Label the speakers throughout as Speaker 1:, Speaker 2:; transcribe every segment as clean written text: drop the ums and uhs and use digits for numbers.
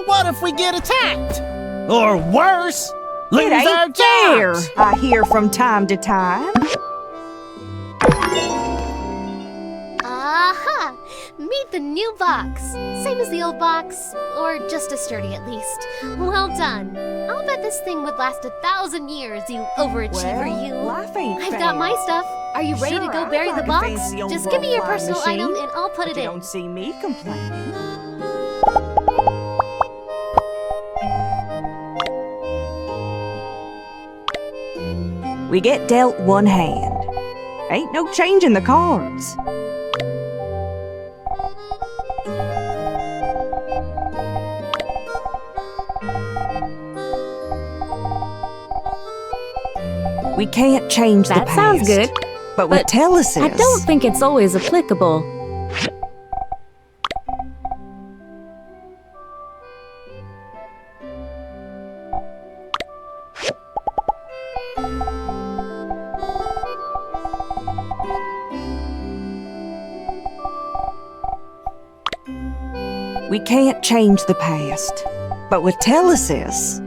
Speaker 1: What if we get attacked? Or worse, lose
Speaker 2: It ain't
Speaker 1: our
Speaker 2: fair,
Speaker 1: jobs?
Speaker 2: I hear from time to time.
Speaker 3: Aha! Meet the new box. Same as the old box, or just as sturdy at least. Well done. I'll bet this thing would last 1,000 years, you overachiever,
Speaker 2: Well,
Speaker 3: you.
Speaker 2: life ain't
Speaker 3: I've
Speaker 2: fair.
Speaker 3: got my stuff. Are you ready to
Speaker 2: Sure,
Speaker 3: go
Speaker 2: I'd
Speaker 3: bury the
Speaker 2: like a
Speaker 3: box?
Speaker 2: fancy old
Speaker 3: Just give me your
Speaker 2: worldwide
Speaker 3: personal
Speaker 2: machine,
Speaker 3: item and I'll put
Speaker 2: but
Speaker 3: it
Speaker 2: you
Speaker 3: in.
Speaker 2: don't see me complaining. We get dealt one hand. Ain't no changing the cards. We can't change the
Speaker 4: That
Speaker 2: past.
Speaker 4: sounds good.
Speaker 2: But with telesis...
Speaker 4: I don't think it's always applicable.
Speaker 2: We can't change the past. But with telesis...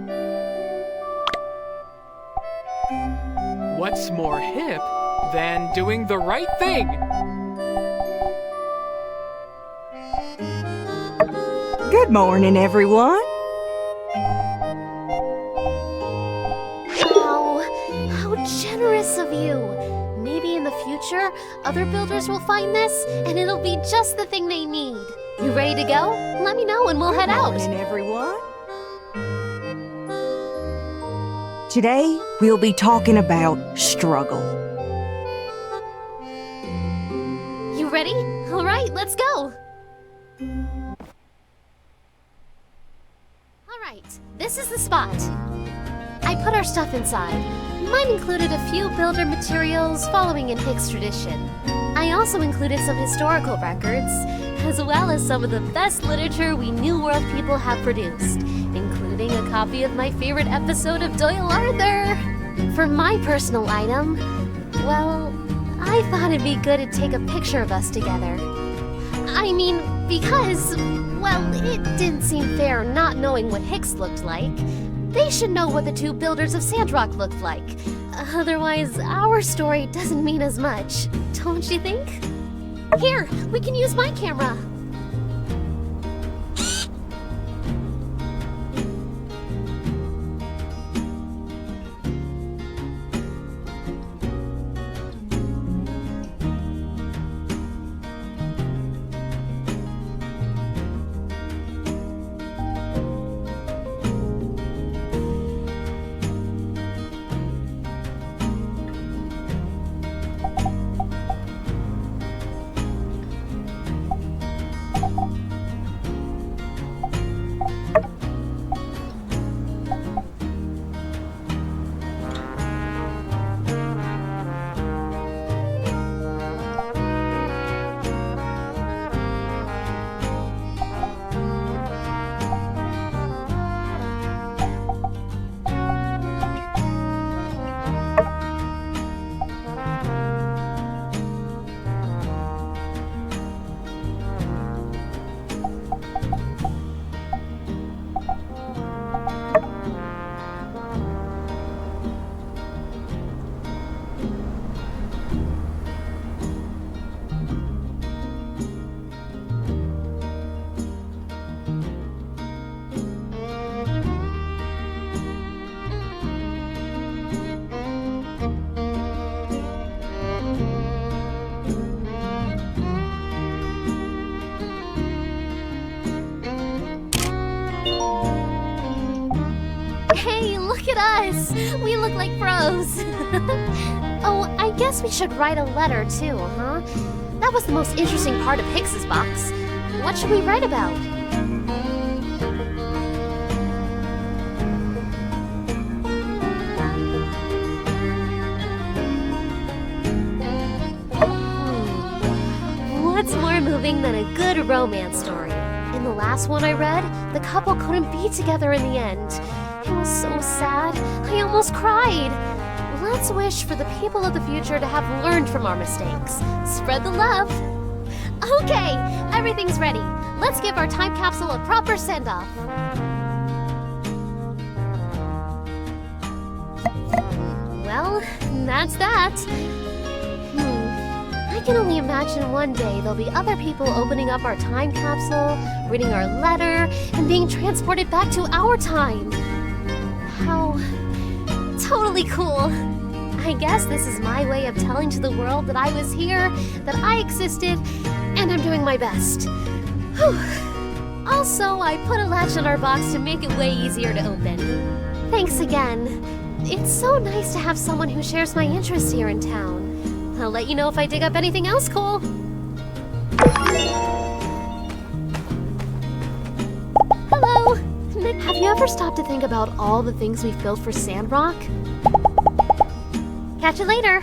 Speaker 5: What's more hip than doing the right thing?
Speaker 2: Good morning, everyone.
Speaker 3: Wow, how generous of you. Maybe in the future, other builders will find this, and it'll be just the thing they need. You ready to go? Let me know and we'll head out.
Speaker 2: Good morning, everyone. Today, we'll be talking about struggle.
Speaker 3: You ready? All right, let's go. All right, this is the spot. I put our stuff inside. Mine included a few builder materials following in Hicks tradition. I also included some historical records, as well as some of the best literature we New World people have produced, including a copy of my favorite episode of Doyle Arthur. For my personal item, well, I thought it'd be good to take a picture of us together. I mean, because, well, it didn't seem fair not knowing what Hicks looked like. They should know what the two builders of SANDROCK looked like. Otherwise, our story doesn't mean as much, don't you think? Here, we can use my camera. Look at us! We look like pros! Oh, I guess we should write a letter too, huh? That was the most interesting part of Hicks's box. What should we write about? What's more moving than a good romance story? In the last one I read, the couple couldn't be together in the end. It was so sad. I almost cried. Let's wish for the people of the future to have learned from our mistakes. Spread the love. Okay, everything's ready. Let's give our time capsule a proper send-off. Well, that's that. I can only imagine one day there'll be other people opening up our time capsule, reading our letter, and being transported back to our time. How totally cool. I guess this is my way of telling to the world that I was here, that I existed, and I'm doing my best. Whew. Also, I put a latch on our box to make it way easier to open. Thanks again. It's so nice to have someone who shares my interests here in town. I'll let you know if I dig up anything else cool. Hello! Have you ever stopped to think about all the things we've built for SANDROCK? Catch you later.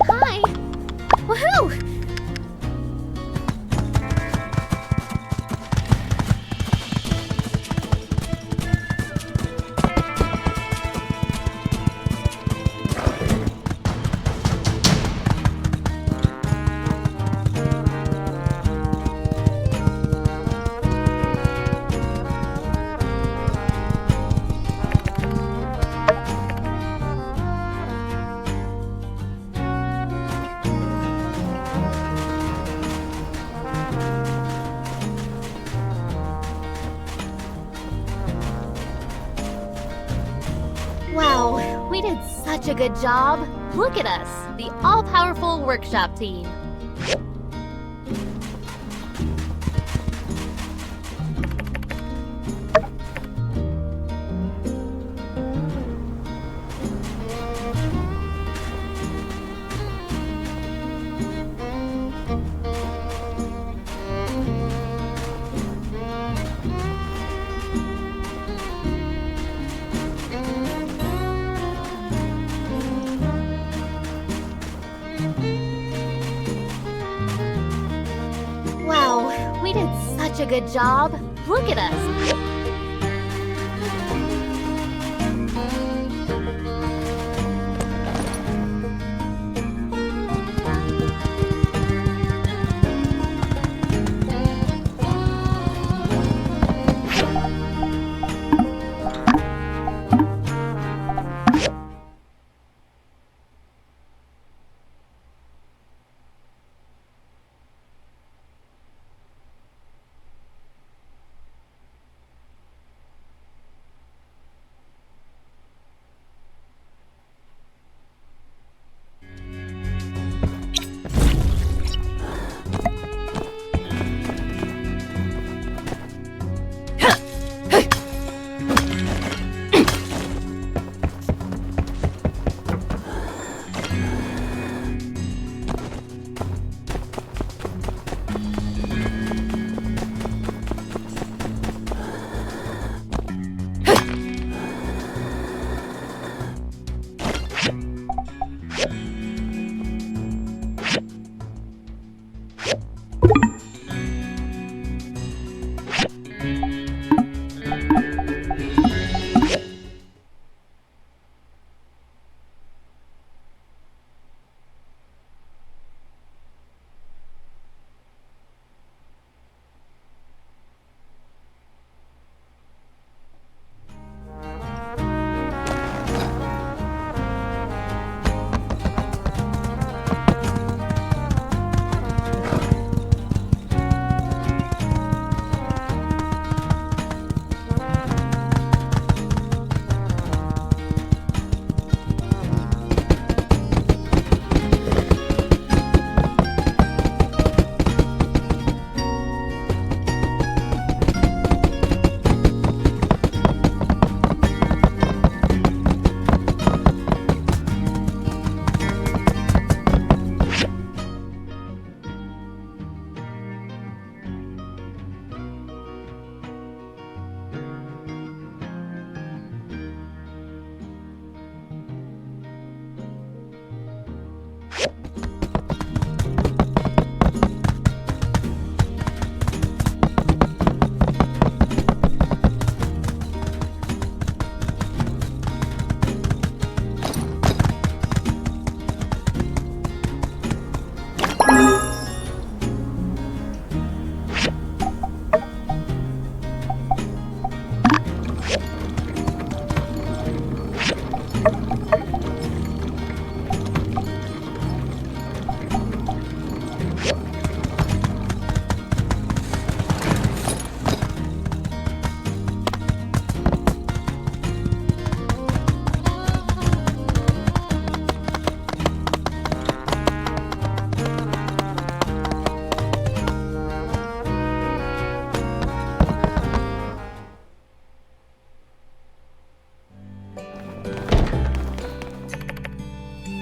Speaker 3: Hi. Woohoo! Wow, we did such a good job. Look at us, the all-powerful workshop team. Wow, we did such a good job. Look at us.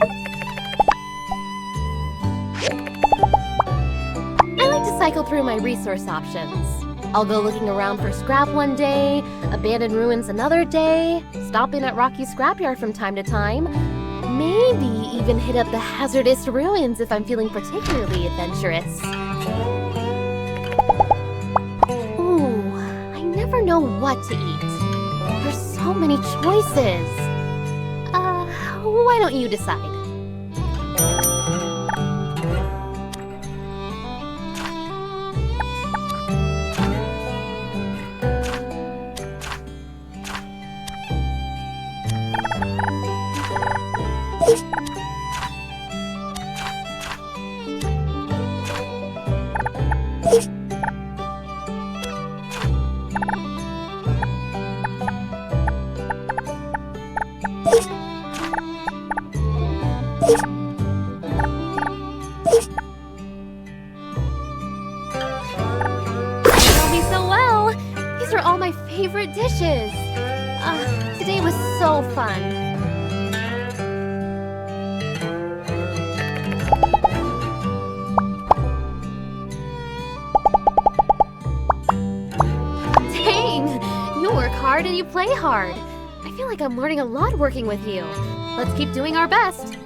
Speaker 3: I like to cycle through my resource options. I'll go looking around for scrap one day, abandoned ruins another day, stop in at Rocky Scrapyard from time to time, maybe even hit up the hazardous ruins if I'm feeling particularly adventurous. Ooh, I never know what to eat. There's so many choices. Why don't you decide? Favorite dishes. Today was so fun. Dang, you work hard and you play hard. I feel like I'm learning a lot working with you. Let's keep doing our best.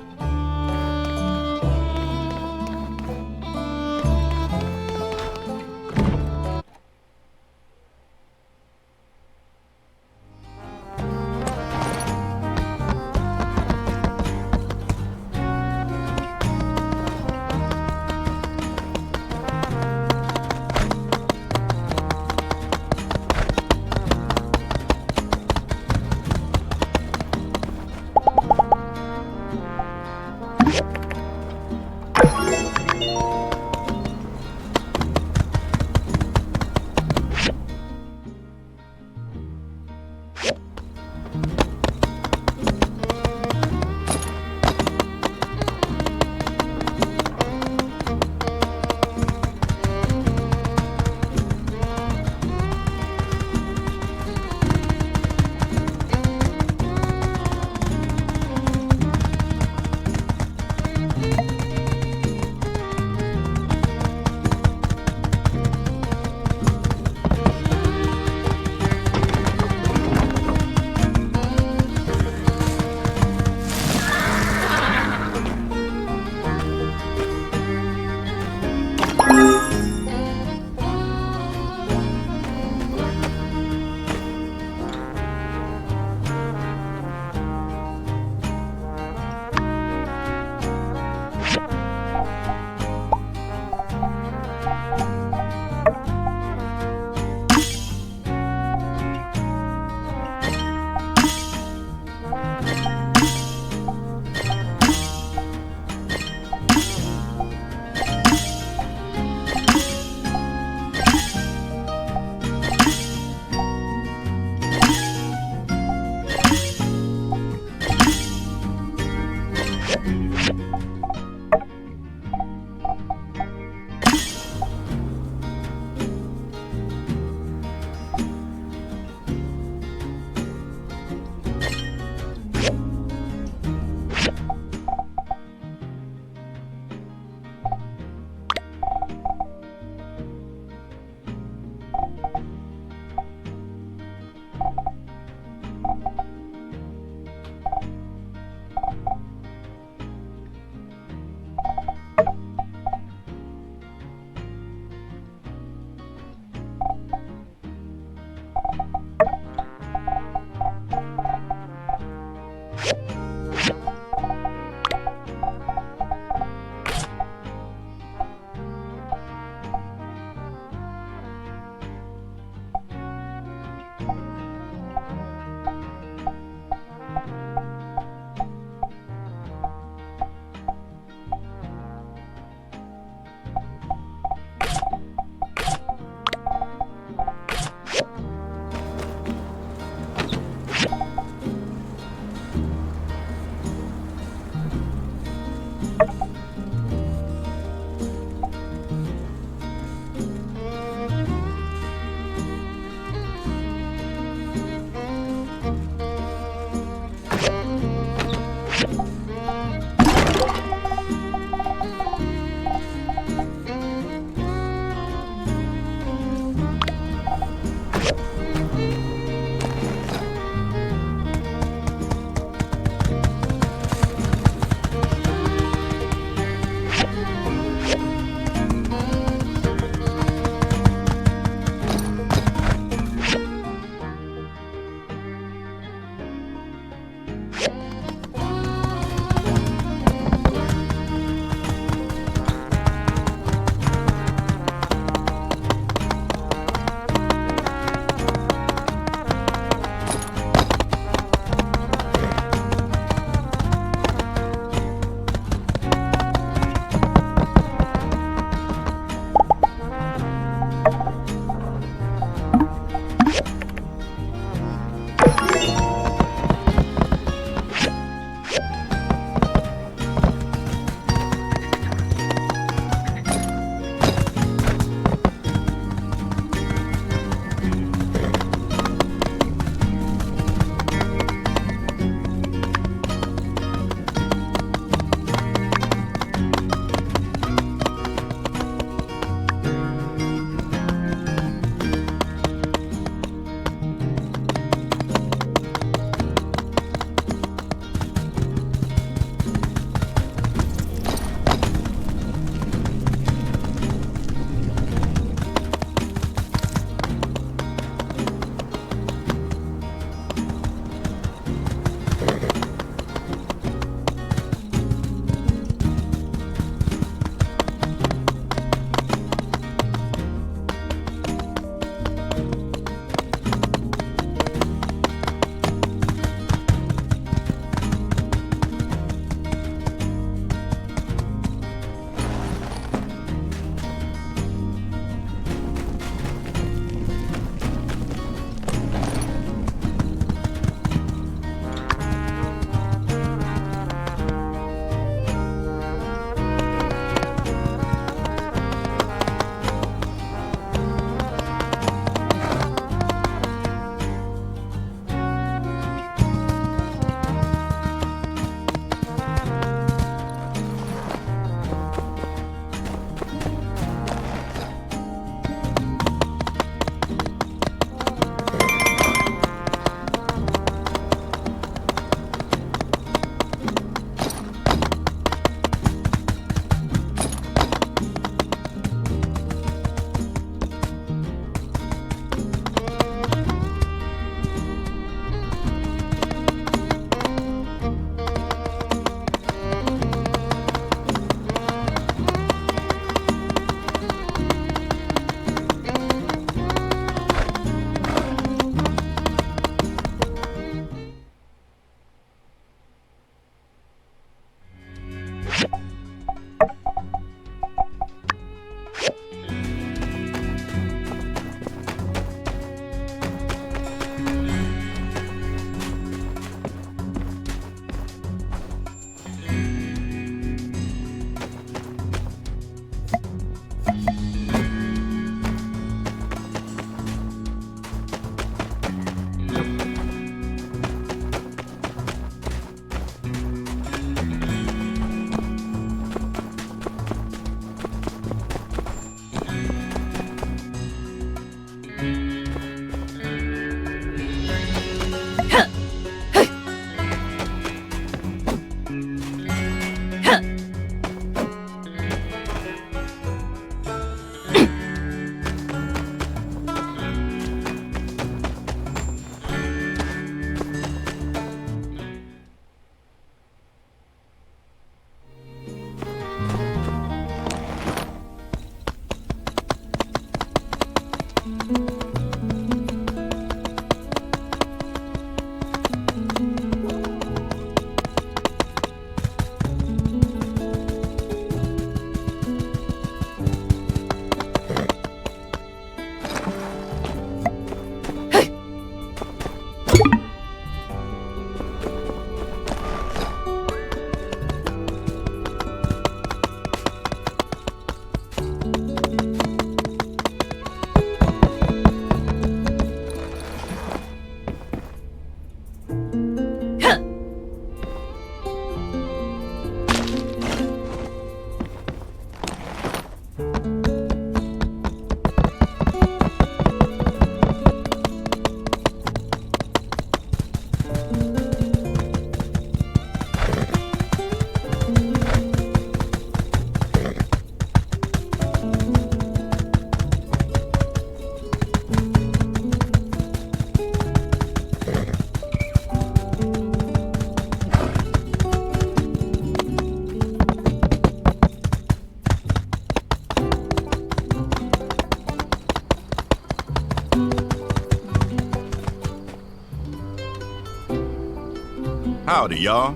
Speaker 6: Howdy, y'all.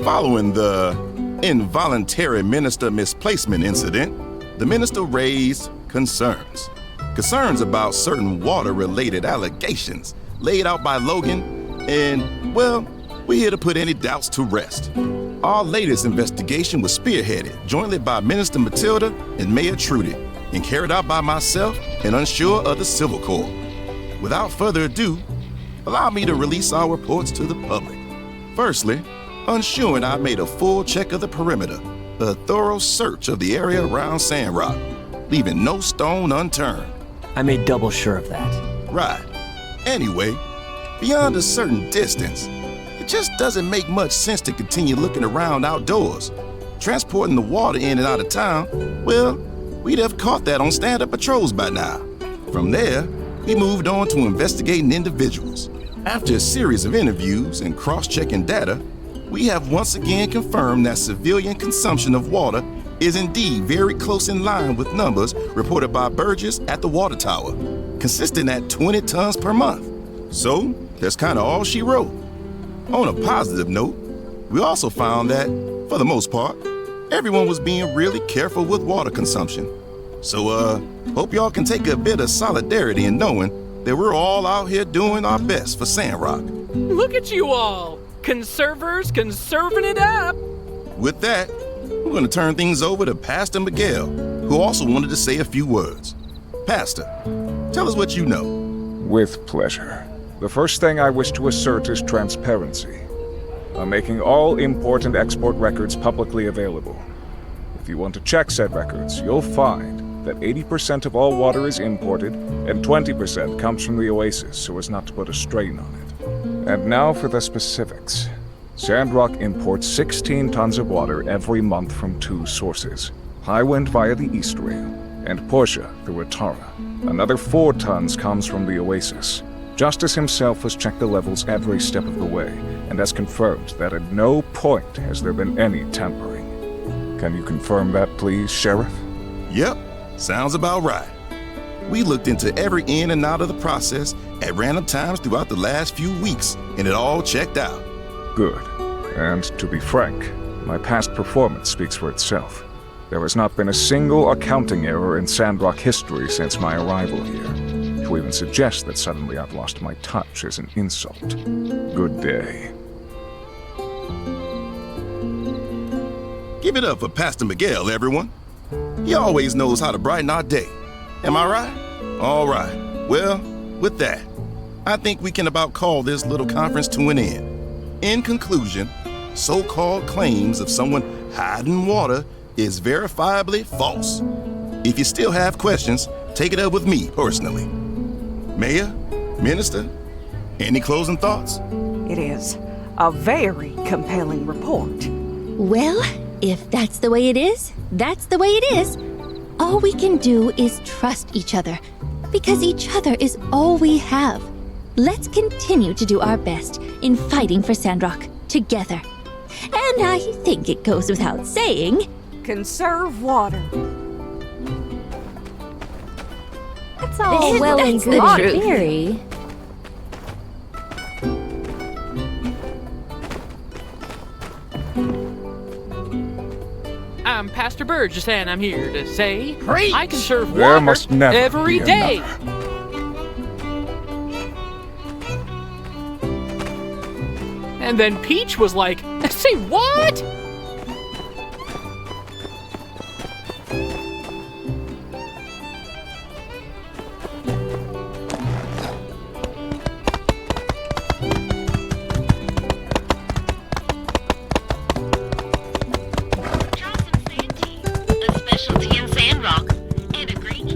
Speaker 6: Following the involuntary minister misplacement incident, the minister raised concerns. Concerns about certain water-related allegations laid out by Logan, and, well, we're here to put any doubts to rest. Our latest investigation was spearheaded jointly by Minister Matilda and Mayor Trudy, and carried out by myself and Unsure of the Civil Corps. Without further ado, allow me to release our reports to the public. Firstly, Unsure and I made a full check of the perimeter, a thorough search of the area around SANDROCK, leaving no stone unturned.
Speaker 7: I made double sure of that.
Speaker 6: Right. Anyway, beyond a certain distance, it just doesn't make much sense to continue looking around outdoors. Transporting the water in and out of town, well, we'd have caught that on stand-up patrols by now. From there, we moved on to investigating individuals. After a series of interviews and cross-checking data, we have once again confirmed that civilian consumption of water is indeed very close in line with numbers reported by Burgess at the water tower, consistent at 20 tons per month. So, that's kind of all she wrote. On a positive note, we also found that, for the most part, everyone was being really careful with water consumption. So, hope y'all can take a bit of solidarity in knowing that we're all out here doing our best for SANDROCK.
Speaker 5: Look at you all! Conservers conserving it up!
Speaker 6: With that, we're going to turn things over to Pastor Miguel, who also wanted to say a few words. Pastor, tell us what you know.
Speaker 8: With pleasure. The first thing I wish to assert is transparency. I'm making all import and export records publicly available. If you want to check said records, you'll find that 80% of all water is imported and 20% comes from the oasis so as not to put a strain on it. And now for the specifics. SANDROCK imports 16 tons of water every month from 2 sources. Highwind via the East Rail, and Portia through Atara. Another 4 tons comes from the oasis. Justice himself has checked the levels every step of the way, and has confirmed that at no point has there been any tampering. Can you confirm that, please, Sheriff?
Speaker 6: Yep, sounds about right. We looked into every in and out of the process at random times throughout the last few weeks, and it all checked out.
Speaker 8: Good. And to be frank, my past performance speaks for itself. There has not been a single accounting error in SANDROCK history since my arrival here. To even suggest that suddenly I've lost my touch is an insult. Good day.
Speaker 6: Give it up for Pastor Miguel, everyone. He always knows how to brighten our day. Am I right? All right. Well, with that, I think we can about call this little conference to an end. In conclusion, so-called claims of someone hiding water is verifiably false. If you still have questions, take it up with me personally. Mayor, Minister, any closing thoughts?
Speaker 2: It is a very compelling report.
Speaker 9: Well, if that's the way it is, that's the way it is. All we can do is trust each other, because each other is all we have. Let's continue to do our best in fighting for SANDROCK together. And I think it goes without saying,
Speaker 2: Conserve water.
Speaker 4: That's all well and
Speaker 9: That's the
Speaker 4: good
Speaker 9: truth.
Speaker 4: theory.
Speaker 5: I'm Pastor Burgess, and I'm here to say
Speaker 1: Preach!
Speaker 5: I conserve
Speaker 8: There
Speaker 5: water
Speaker 8: must never
Speaker 5: every
Speaker 8: be
Speaker 5: day.
Speaker 8: another.
Speaker 5: And then Peach was like, say what?
Speaker 10: A specialty in SANDROCK and a great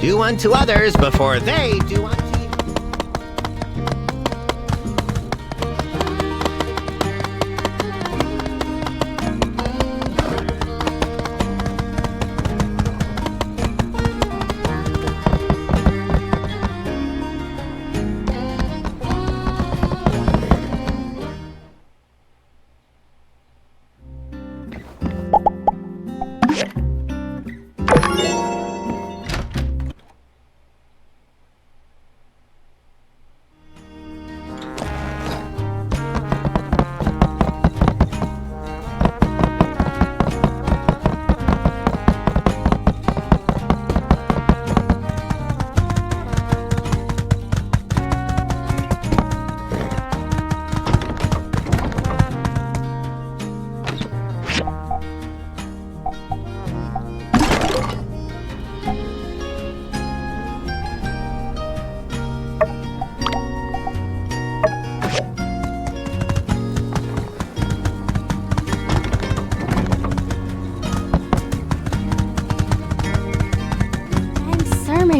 Speaker 1: Do unto others before they do unto you.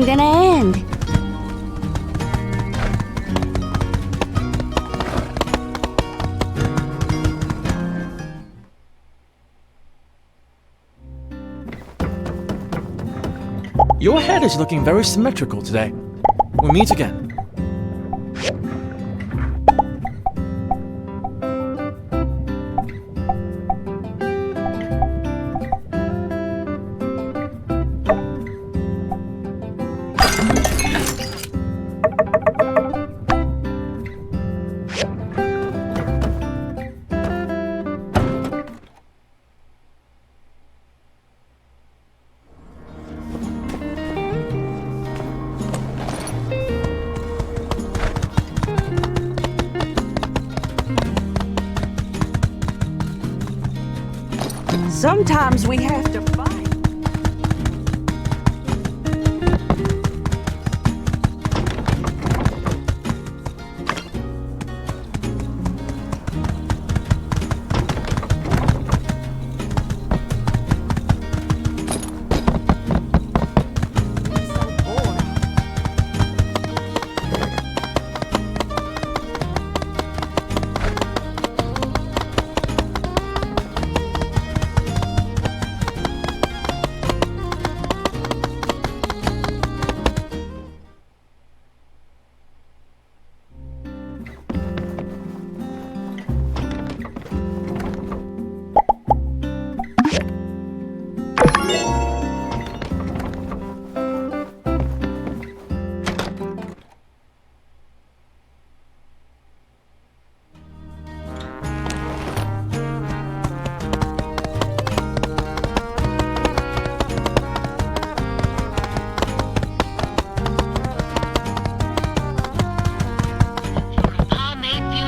Speaker 4: Gonna end.
Speaker 7: Your head is looking very symmetrical today. We'll meet again.
Speaker 2: Sometimes we have to fight.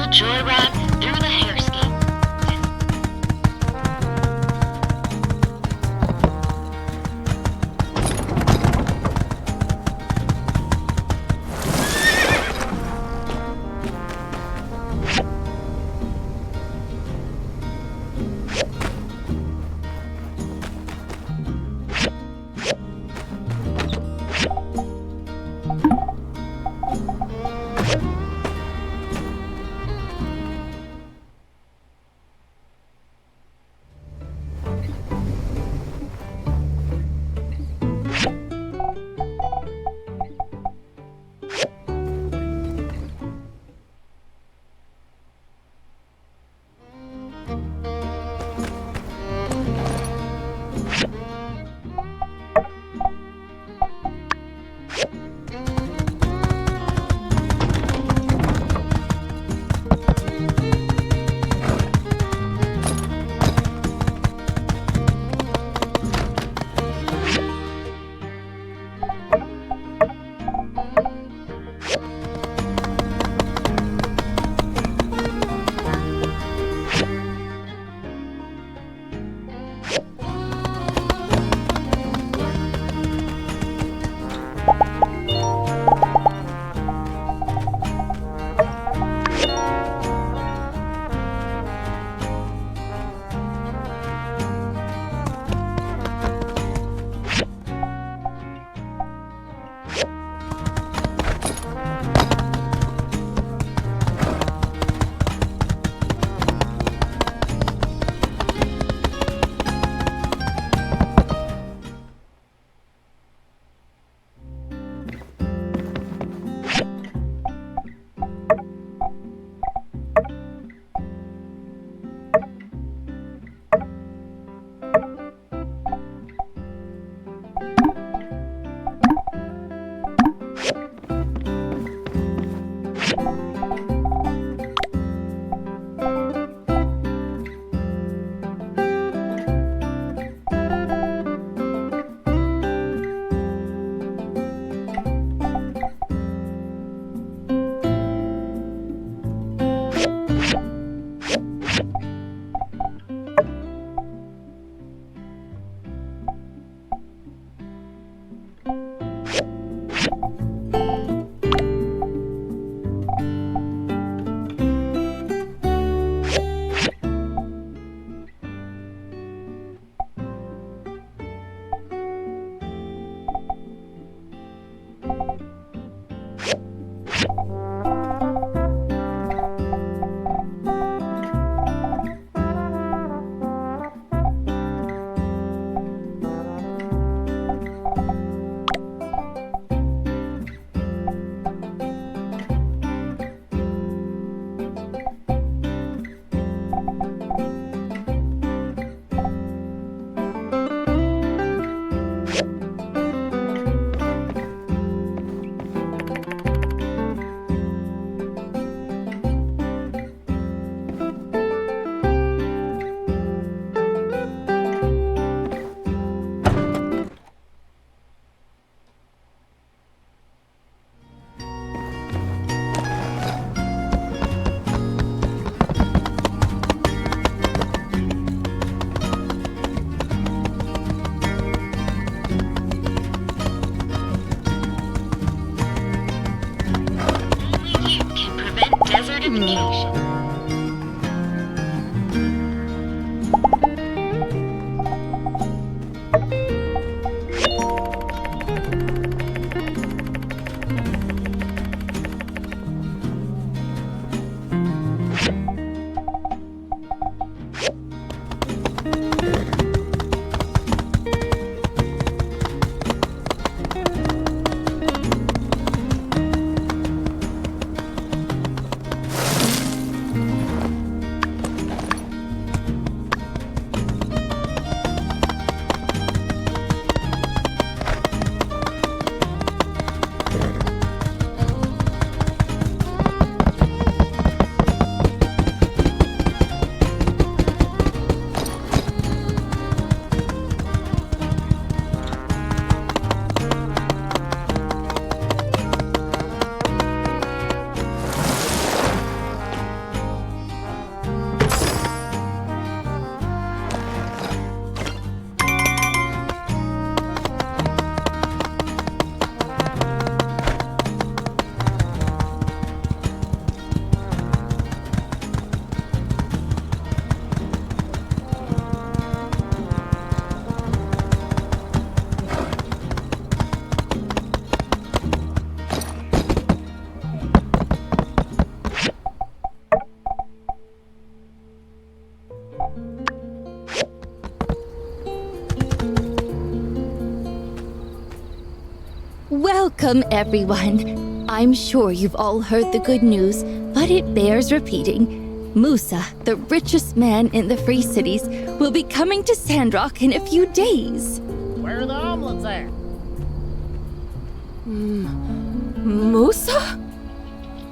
Speaker 10: Joyride through the hairscape. communication.
Speaker 9: Welcome, everyone. I'm sure you've all heard the good news, but it bears repeating. Musa, the richest man in the Free Cities, will be coming to SANDROCK in a few days.
Speaker 1: Where are the omelets at?
Speaker 9: Musa?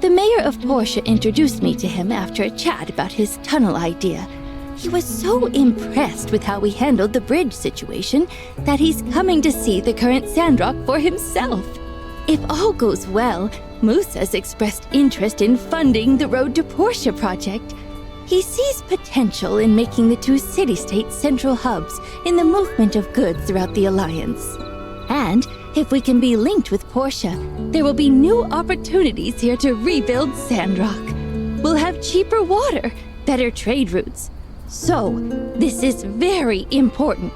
Speaker 9: The mayor of Portia introduced me to him after a chat about his tunnel idea. He was so impressed with how we handled the bridge situation that he's coming to see the current SANDROCK for himself. If all goes well, Musa's expressed interest in funding the Road to Portia project. He sees potential in making the two city-state central hubs in the movement of goods throughout the Alliance. And if we can be linked with Portia, there will be new opportunities here to rebuild SANDROCK. We'll have cheaper water, better trade routes. So, this is very important.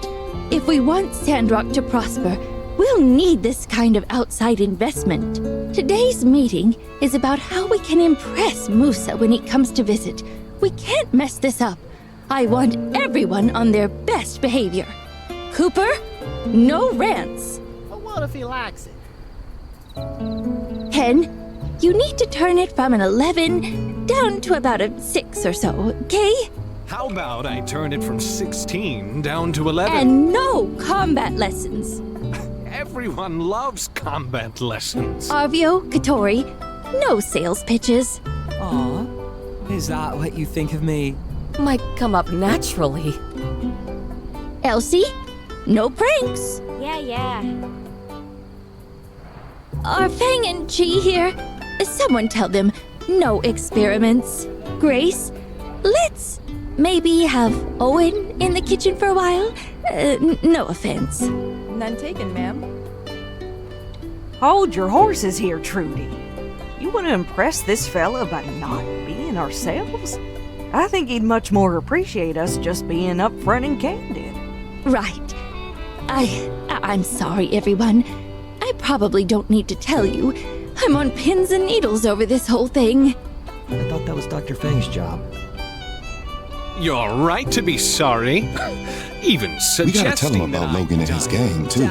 Speaker 9: If we want SANDROCK to prosper, we'll need this kind of outside investment. Today's meeting is about how we can impress Musa when he comes to visit. We can't mess this up. I want everyone on their best behavior. Cooper, no rants.
Speaker 1: But what if he likes it?
Speaker 9: Pen, you need to turn it from an 11 down to about a 6 or so, okay?
Speaker 11: How about I turn it from 16 down to 11?
Speaker 9: And no combat lessons.
Speaker 11: Everyone loves combat lessons.
Speaker 9: Arvio, Katori, no sales pitches.
Speaker 12: Aw, is that what you think of me?
Speaker 13: Might come up naturally.
Speaker 9: Elsie, no pranks.
Speaker 4: Yeah.
Speaker 9: Are Fang and Chi here? Someone tell them no experiments. Grace, let's maybe have Owen in the kitchen for a while. No offense.
Speaker 2: None taken, ma'am. Hold your horses here, Trudy. You want to impress this fella by not being ourselves? I think he'd much more appreciate us just being upfront and candid.
Speaker 9: Right. I'm sorry, everyone. I probably don't need to tell you. I'm on pins and needles over this whole thing.
Speaker 12: I thought that was Dr. Fang's job.
Speaker 11: You're right to be sorry. Even suggesting
Speaker 6: We gotta tell him about Logan and his gang, too.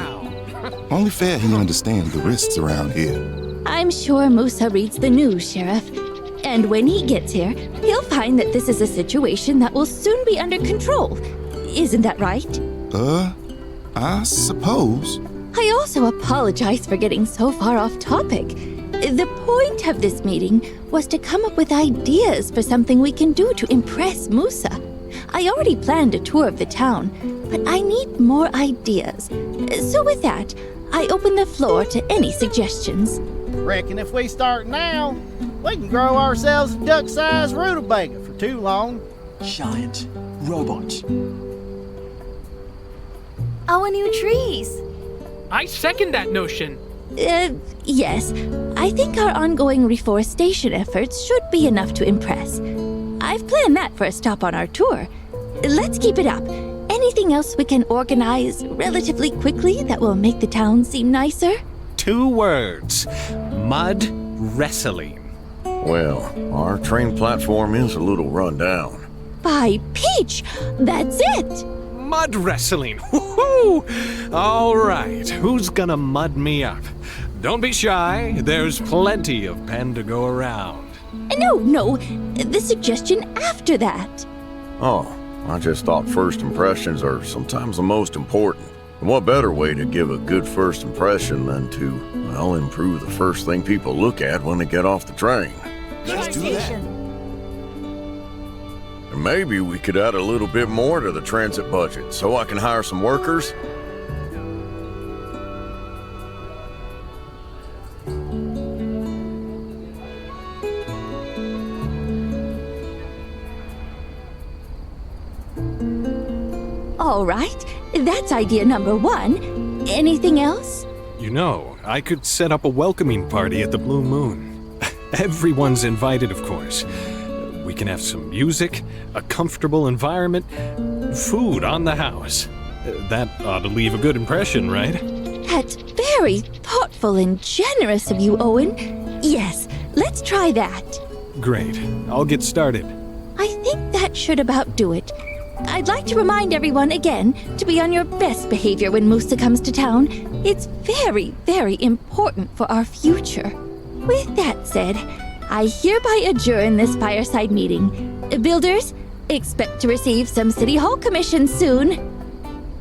Speaker 6: Only fair he understands the risks around here.
Speaker 9: I'm sure Musa reads the news, Sheriff. And when he gets here, he'll find that this is a situation that will soon be under control. Isn't that right?
Speaker 6: I suppose.
Speaker 9: I also apologize for getting so far off topic. The point of this meeting was to come up with ideas for something we can do to impress Musa. I already planned a tour of the town, but I need more ideas. So with that, I open the floor to any suggestions.
Speaker 1: Reckon if we start now, we can grow ourselves a duck-sized rutabaga for too long.
Speaker 12: Giant robots.
Speaker 13: Our new trees.
Speaker 5: I second that notion.
Speaker 9: Yes. I think our ongoing reforestation efforts should be enough to impress. I've planned that for a stop on our tour. Let's keep it up. Anything else we can organize relatively quickly that will make the town seem nicer?
Speaker 11: 2 words. Mud wrestling.
Speaker 14: Well, our train platform is a little run down.
Speaker 9: By Peach! That's it!
Speaker 11: Mud wrestling. Woohoo! All right, who's gonna mud me up? Don't be shy. There's plenty of pen to go around.
Speaker 9: No, the suggestion after that.
Speaker 14: Oh, I just thought first impressions are sometimes the most important. And what better way to give a good first impression than to, well, improve the first thing people look at when they get off the train?
Speaker 6: Let's do that.
Speaker 14: And maybe we could add a little bit more to the transit budget so I can hire some workers.
Speaker 9: All right, that's idea number 1. Anything else?
Speaker 11: You know, I could set up a welcoming party at the Blue Moon. Everyone's invited, of course. We can have some music, a comfortable environment, food on the house. That ought to leave a good impression, right?
Speaker 9: That's very thoughtful and generous of you, Owen. Yes, let's try that.
Speaker 11: Great. I'll get started.
Speaker 9: I think that should about do it. I'd like to remind everyone again to be on your best behavior when Musa comes to town. It's very, very important for our future. With that said, I hereby adjourn this fireside meeting. Builders, expect to receive some City Hall commissions soon.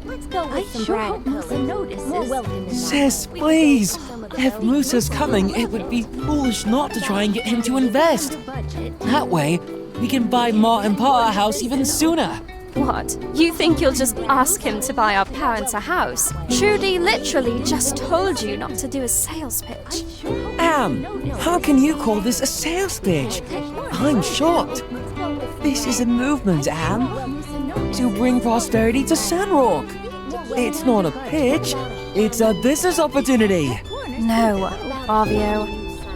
Speaker 4: Let's go with
Speaker 9: I
Speaker 4: some
Speaker 9: sure
Speaker 4: bright
Speaker 9: hope Musa
Speaker 4: colors.
Speaker 9: notices.
Speaker 4: More welcoming.
Speaker 12: Sis, please! If Musa's coming, it would be foolish not to try and get him to invest. That way, we can buy Ma and Pa a house even sooner.
Speaker 15: What? You think you'll just ask him to buy our parents a house? Trudy literally just told you not to do a sales pitch.
Speaker 12: How can you call this a sales pitch? I'm shocked. This is a movement, to bring prosperity to SANDROCK. It's not a pitch, it's a business opportunity.
Speaker 15: No, Arvio.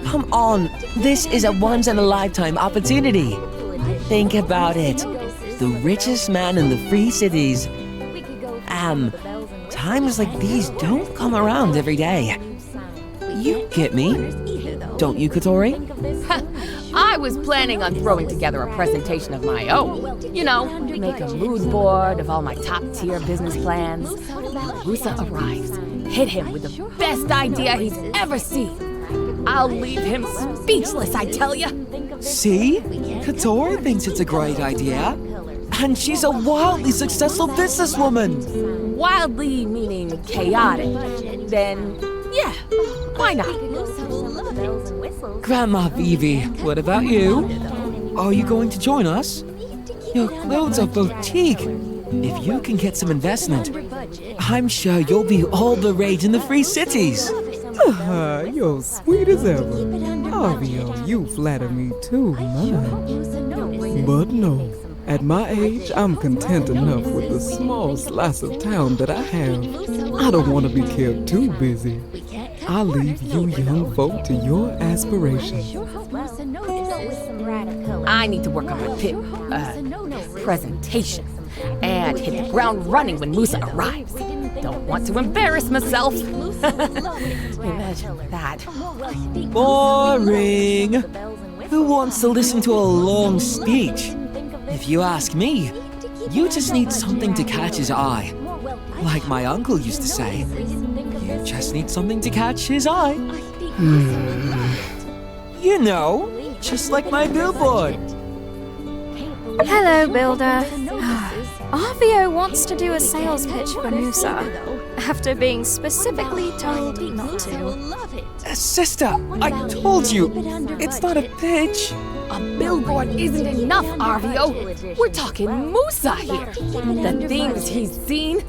Speaker 12: Come on, this is a once-in-a-lifetime opportunity. Think about it. The richest man in the free cities. Times like these don't come around every day. You get me, don't you, Katori?
Speaker 13: I was planning on throwing together a presentation of my own. You know, make a mood board of all my top-tier business plans. When Musa arrives, hit him with the best idea he's ever seen. I'll leave him speechless, I tell ya.
Speaker 12: See? Katori thinks it's a great idea. And she's a wildly successful businesswoman.
Speaker 13: Wildly meaning chaotic. Then, yeah, why not?
Speaker 12: Grandma Vivi, what about you? Are you going to join us? Your clothes are boutique. If you can get some investment, I'm sure you'll be all the rage in the free cities.
Speaker 16: You're sweet as ever. Arvio, you flatter me too much. But no, at my age, I'm content enough with the small slice of town that I have. I don't want to be kept too busy. I'll leave you young folk to your aspirations.
Speaker 13: I need to work on my presentation and hit the ground running when Musa arrives. Don't want to embarrass myself. Imagine that.
Speaker 12: Boring. Who wants to listen to a long speech? If you ask me, you just need something to catch his eye. Like my uncle used to say, you just need something to catch his eye. You know, just like my billboard.
Speaker 15: Hello, Builder. Arvio wants to do a sales pitch for Musa, after being specifically told not to.
Speaker 12: Sister, I told you, it's not a pitch.
Speaker 13: A billboard isn't enough, Arvio. We're talking Musa here. The things he's seen,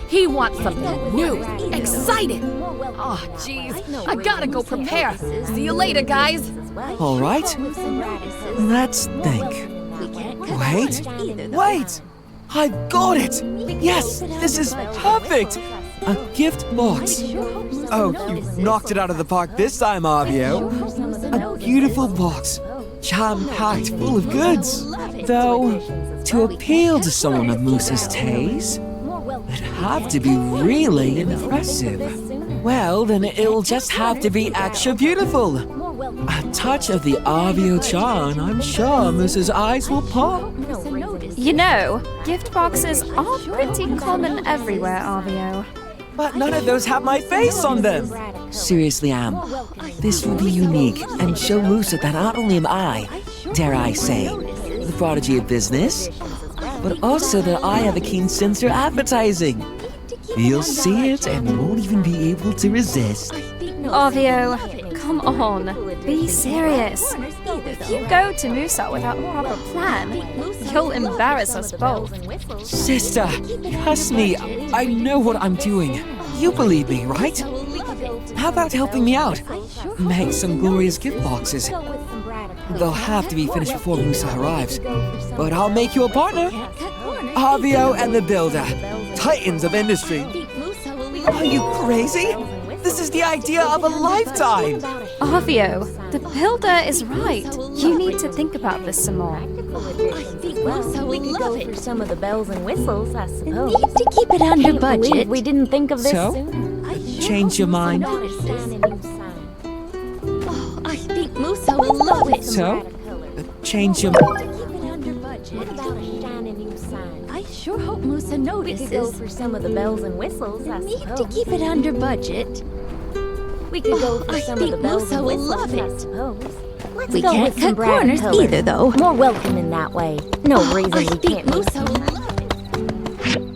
Speaker 13: he wants something new, exciting. Oh, jeez, I gotta go prepare. See you later, guys.
Speaker 12: All right, let's think. Wait! I got it! Yes, this is perfect! A gift box. Oh, you knocked it out of the park this time, Avio. A beautiful box, jam-packed full of goods. Though, to appeal to someone of Musa's taste, it'd have to be really impressive. Well, then it'll just have to be extra beautiful. A touch of the Avio charm, I'm sure Musa's eyes will pop.
Speaker 15: You know, gift boxes are pretty common everywhere, Avio.
Speaker 12: But none of those have my face on them. Seriously, Am, this will be unique and show Musa that not only am I, dare I say, the prodigy of business, but also that I have a keen sense for advertising. You'll see it and won't even be able to resist.
Speaker 15: Avio, come on, be serious. If you go to Musa without a proper plan, you'll embarrass us both.
Speaker 12: Sister, trust me, I know what I'm doing. You believe me, right? How about helping me out? Make some glorious gift boxes. They'll have to be finished before Musa arrives, but I'll make you a partner. Avio and the Builder, titans of industry. Are you crazy? This is the idea of a lifetime!
Speaker 15: Avio, the builder is right. You need to think about this some more.
Speaker 10: Well, we could go for some of the bells and whistles, I suppose.
Speaker 9: Need to keep it under budget.
Speaker 10: We didn't think of this
Speaker 12: So?
Speaker 10: sooner.
Speaker 12: Change your mind?
Speaker 9: Oh, I think Musa will love it.
Speaker 12: So? Change your
Speaker 9: Keep it under budget.
Speaker 10: What about a shiny new sign?
Speaker 9: I sure hope Musa
Speaker 10: We
Speaker 9: notices.
Speaker 10: could go for some of the bells and whistles, I
Speaker 9: Need
Speaker 10: suppose.
Speaker 9: to keep it under budget.
Speaker 10: We could go for
Speaker 9: I
Speaker 10: some of
Speaker 9: think
Speaker 10: the bells
Speaker 9: Musa
Speaker 10: and
Speaker 9: will
Speaker 10: whistles,
Speaker 9: love
Speaker 10: I
Speaker 9: it.
Speaker 10: suppose. Let's
Speaker 9: We
Speaker 10: go
Speaker 9: can't
Speaker 10: with some
Speaker 9: cut
Speaker 10: brighter
Speaker 9: corners
Speaker 10: colors.
Speaker 9: either, though.
Speaker 10: More welcoming that way. No reason
Speaker 9: I
Speaker 10: we
Speaker 9: think
Speaker 10: can't make
Speaker 9: Musa will love it.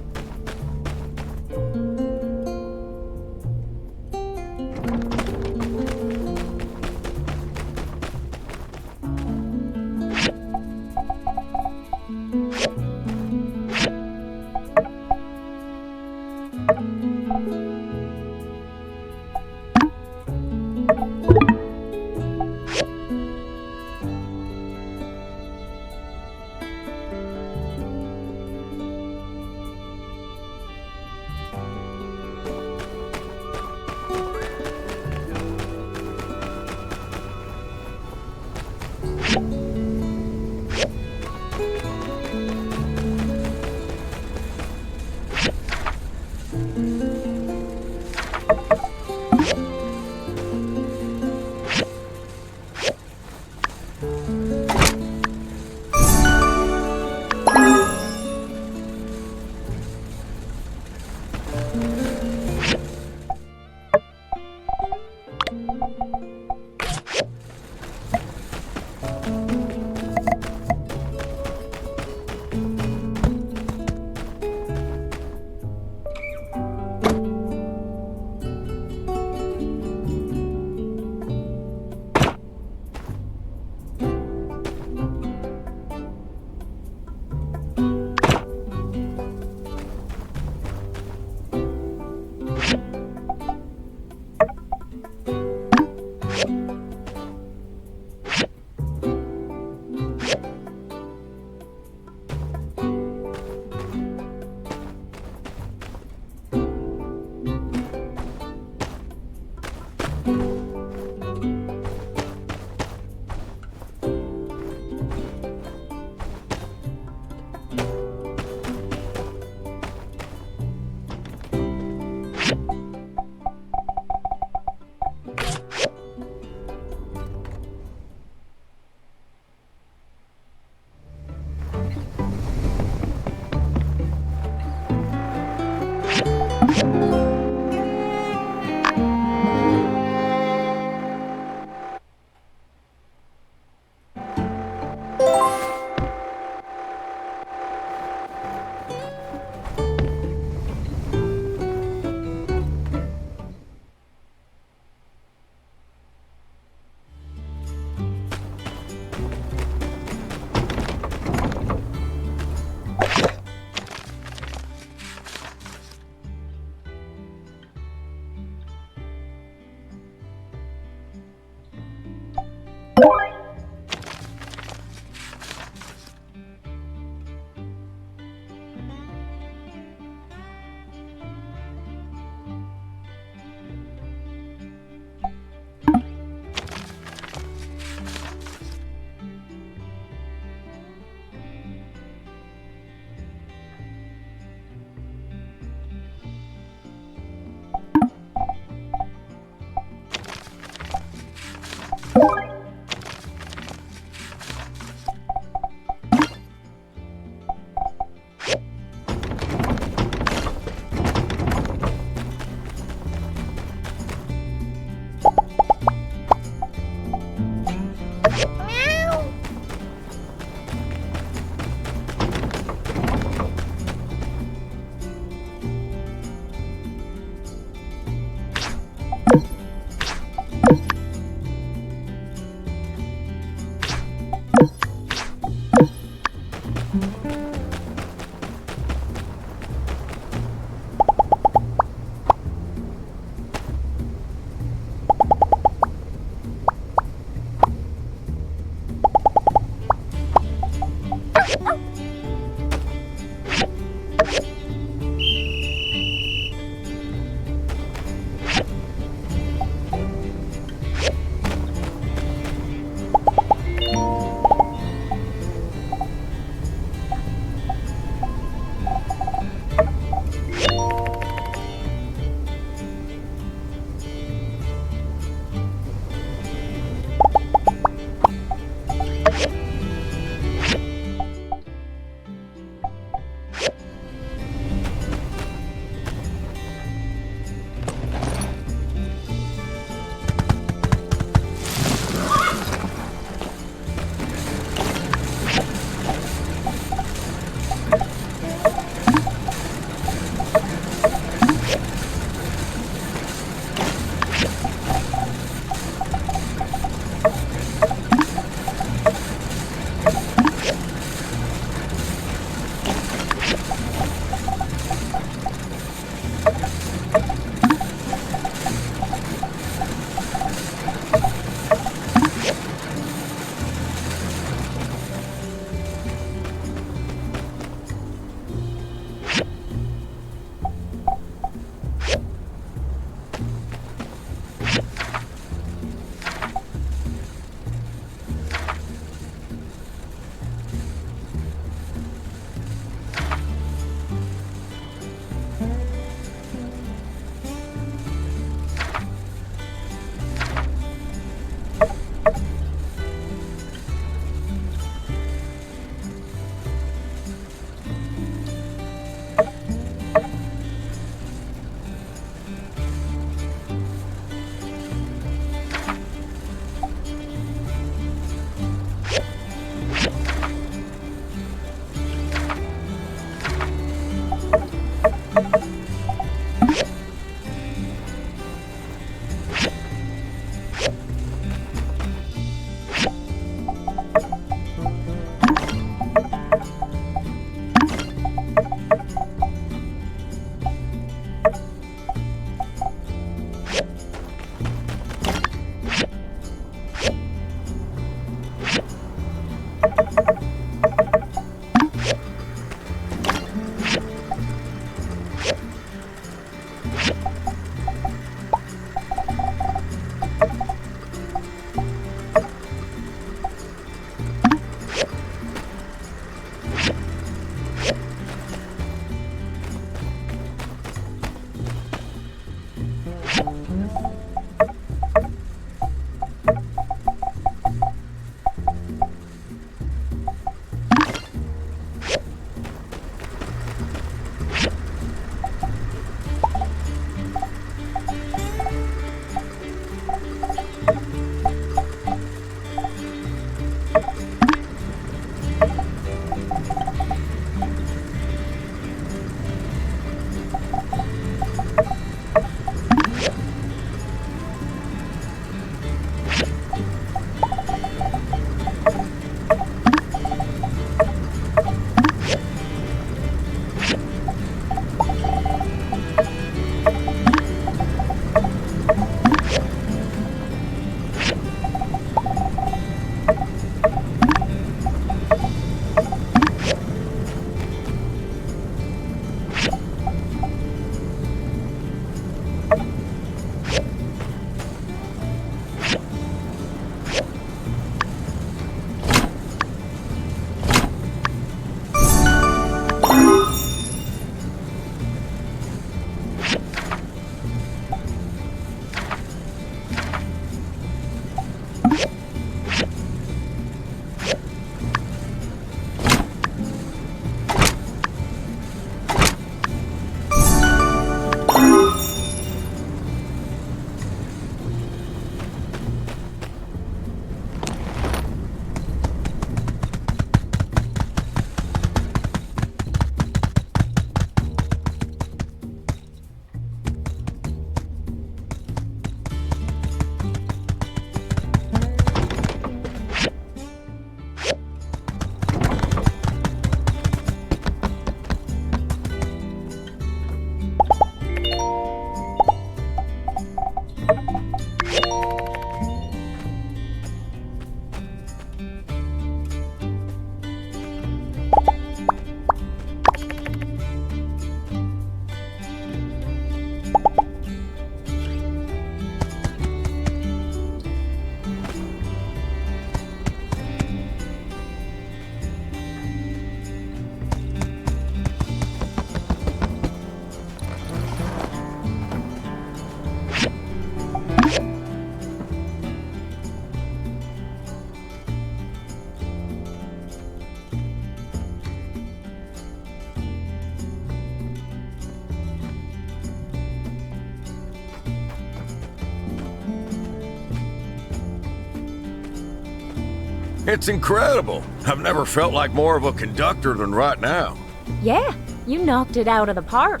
Speaker 14: It's incredible. I've never felt like more of a conductor than right now.
Speaker 10: Yeah, you knocked it out of the park.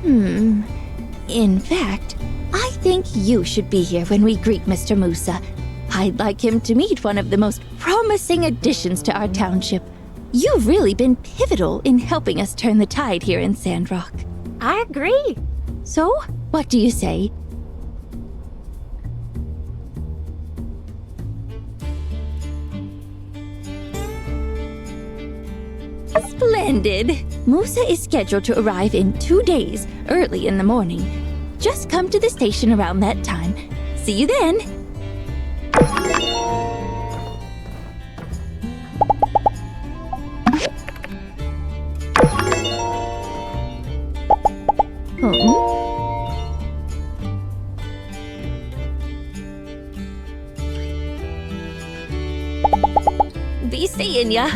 Speaker 9: In fact, I think you should be here when we greet Mr. Musa. I'd like him to meet one of the most promising additions to our township. You've really been pivotal in helping us turn the tide here in Sandrock.
Speaker 10: I agree.
Speaker 9: So, what do you say? Splendid! Musa is scheduled to arrive in 2 days, early in the morning. Just come to the station around that time. See you then! Be seeing ya!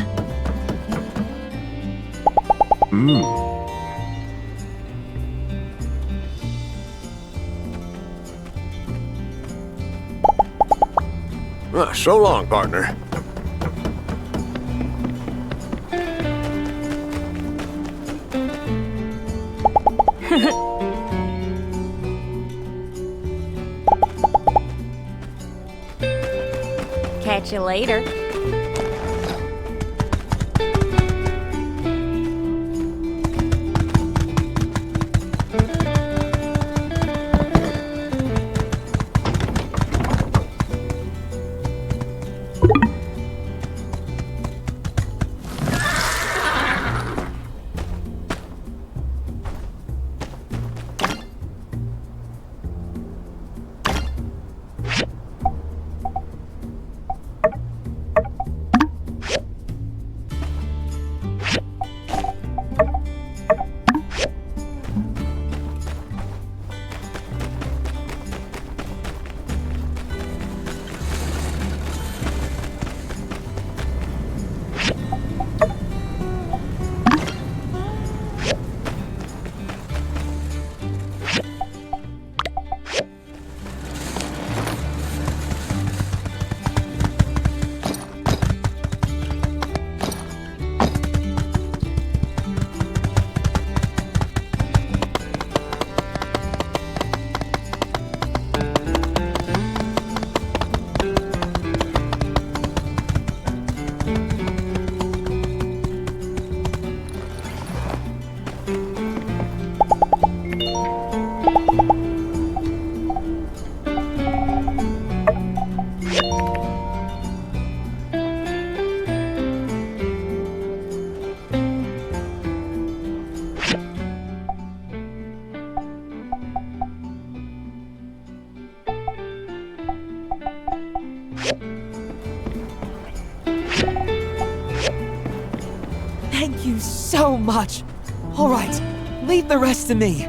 Speaker 14: So long, partner.
Speaker 10: Catch you later.
Speaker 12: Thank you so much. All right, leave the rest to me.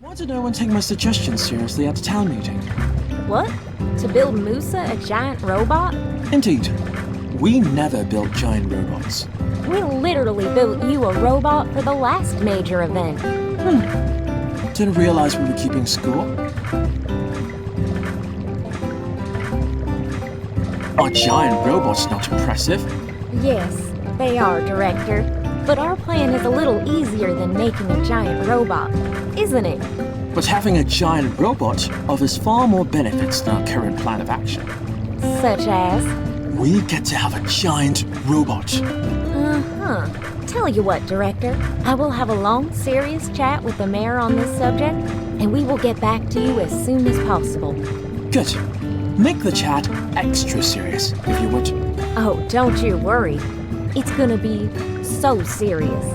Speaker 7: Why did no one take my suggestions seriously at the town meeting?
Speaker 10: What? To build Musa a giant robot?
Speaker 7: Indeed. We never built giant robots.
Speaker 10: We literally built you a robot for the last major event.
Speaker 7: Didn't realize we were keeping score. Are giant robots not impressive?
Speaker 10: Yes, they are, Director. But our plan is a little easier than making a giant robot, isn't it?
Speaker 7: But having a giant robot offers far more benefits than our current plan of action.
Speaker 10: Such as?
Speaker 7: We get to have a giant robot.
Speaker 10: Uh-huh. Tell you what, Director. I will have a long, serious chat with the mayor on this subject, and we will get back to you as soon as possible.
Speaker 7: Good. Make the chat extra serious, if you would.
Speaker 10: Oh, don't you worry. It's gonna be so serious.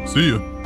Speaker 17: See ya.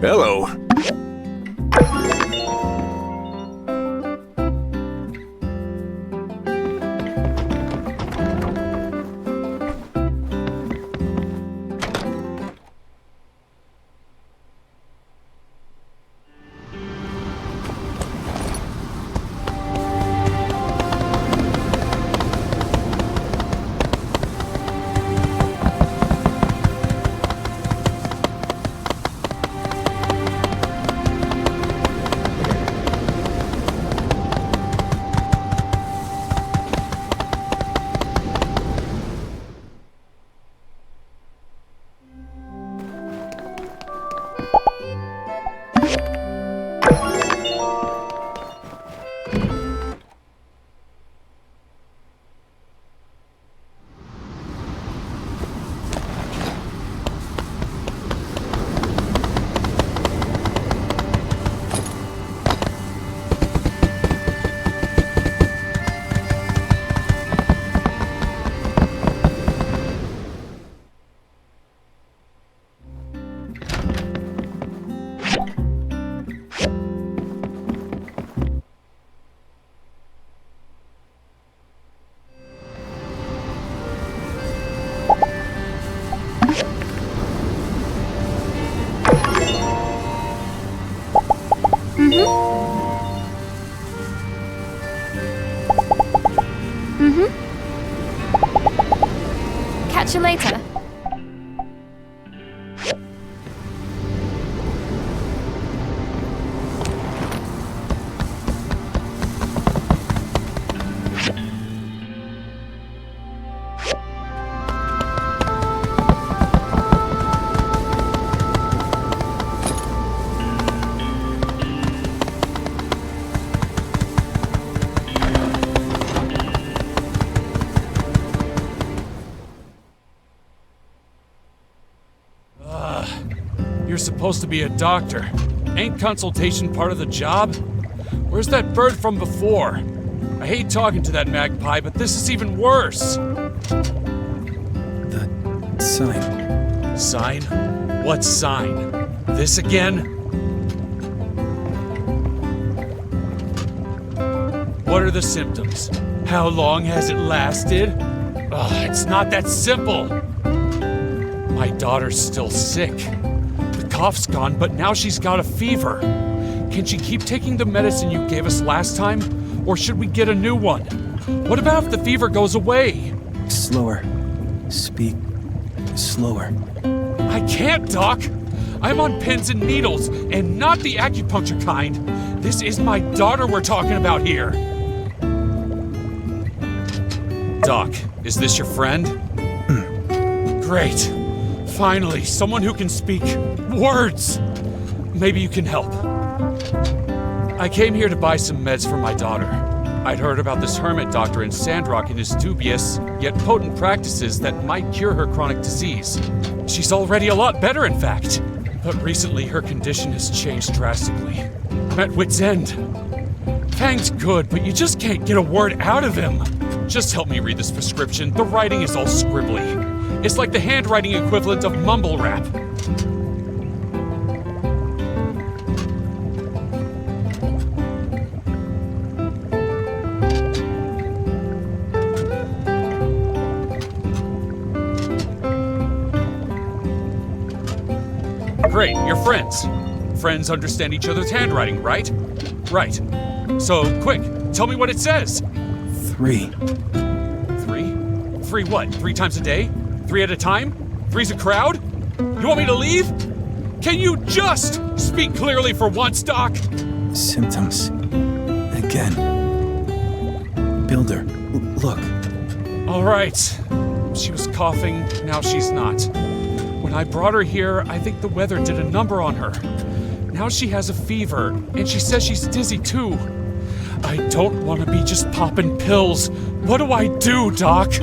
Speaker 14: Hello.
Speaker 15: Catch you later.
Speaker 18: You're supposed to be a doctor. Ain't consultation part of the job? Where's that bird from before? I hate talking to that magpie, but this is even worse.
Speaker 19: The sign.
Speaker 18: Sign? What sign? This again? What are the symptoms? How long has it lasted? Ugh, it's not that simple. My daughter's still sick. The cough's gone, but now she's got a fever. Can she keep taking the medicine you gave us last time? Or should we get a new one? What about if the fever goes away?
Speaker 19: Slower. Speak slower.
Speaker 18: I can't, Doc. I'm on pins and needles, and not the acupuncture kind. This is my daughter we're talking about here. Doc, is this your friend? Great. Finally, someone who can speak words. Maybe you can help. I came here to buy some meds for my daughter. I'd heard about this hermit doctor in SANDROCK and his dubious, yet potent practices that might cure her chronic disease. She's already a lot better, in fact. But recently, her condition has changed drastically. I'm at wit's end. Fang's good, but you just can't get a word out of him. Just help me read this prescription. The writing is all scribbly. It's like the handwriting equivalent of mumble rap. Great, you're friends. Friends understand each other's handwriting, right? Right. So, quick, tell me what it says.
Speaker 19: 3.
Speaker 18: 3? 3 what? 3 times a day? 3 at a time? 3's a crowd? You want me to leave? Can you just speak clearly for once, Doc?
Speaker 19: Symptoms. Again. Builder, look.
Speaker 18: All right. She was coughing, now she's not. When I brought her here, I think the weather did a number on her. Now she has a fever, and she says she's dizzy too. I don't want to be just popping pills. What do I do, Doc?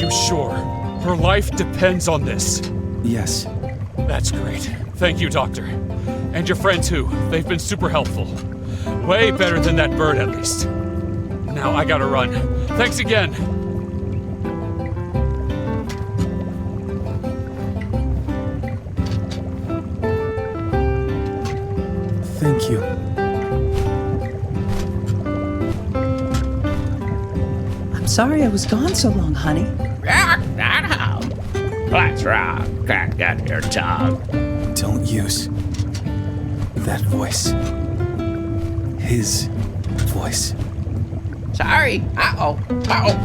Speaker 18: you sure? Her life depends on this.
Speaker 19: Yes.
Speaker 18: That's great. Thank you, Doctor. And your friend, too. They've been super helpful. Way better than that bird, at least. Now I gotta run. Thanks again.
Speaker 19: Thank you.
Speaker 20: I'm sorry I was gone so long, honey.
Speaker 21: What's wrong? Can't get your tongue.
Speaker 19: Don't use that voice. His voice.
Speaker 21: Sorry. Uh-oh. Uh-oh.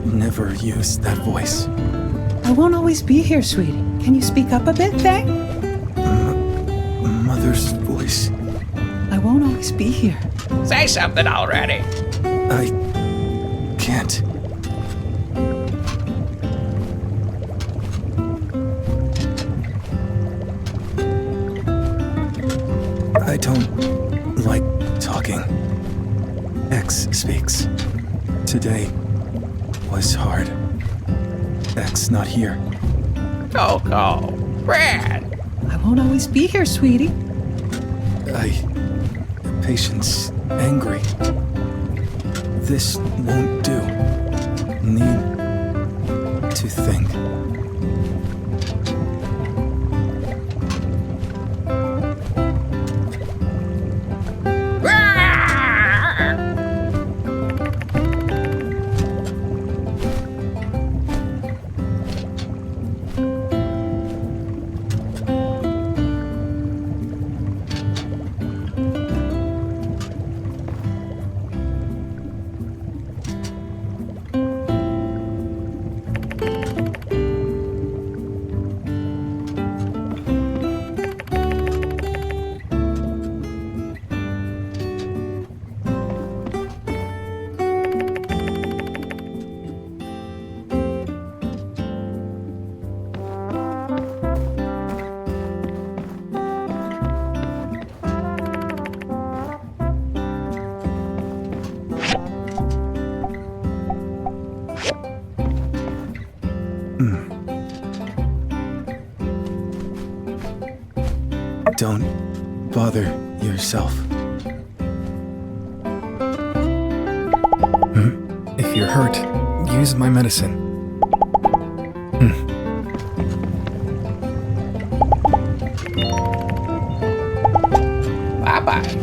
Speaker 19: Never use that voice.
Speaker 20: I won't always be here, sweetie. Can you speak up a bit, Faye?
Speaker 19: Mother's voice.
Speaker 20: I won't always be here.
Speaker 21: Say something already.
Speaker 19: I can't. I don't like talking. X speaks. Today was hard. X not here.
Speaker 21: Coco. Brad.
Speaker 20: I won't always be here, sweetie.
Speaker 19: Patience angry. This won't do. Need to think. Don't bother yourself. If you're hurt, use my medicine.
Speaker 21: Bye-bye.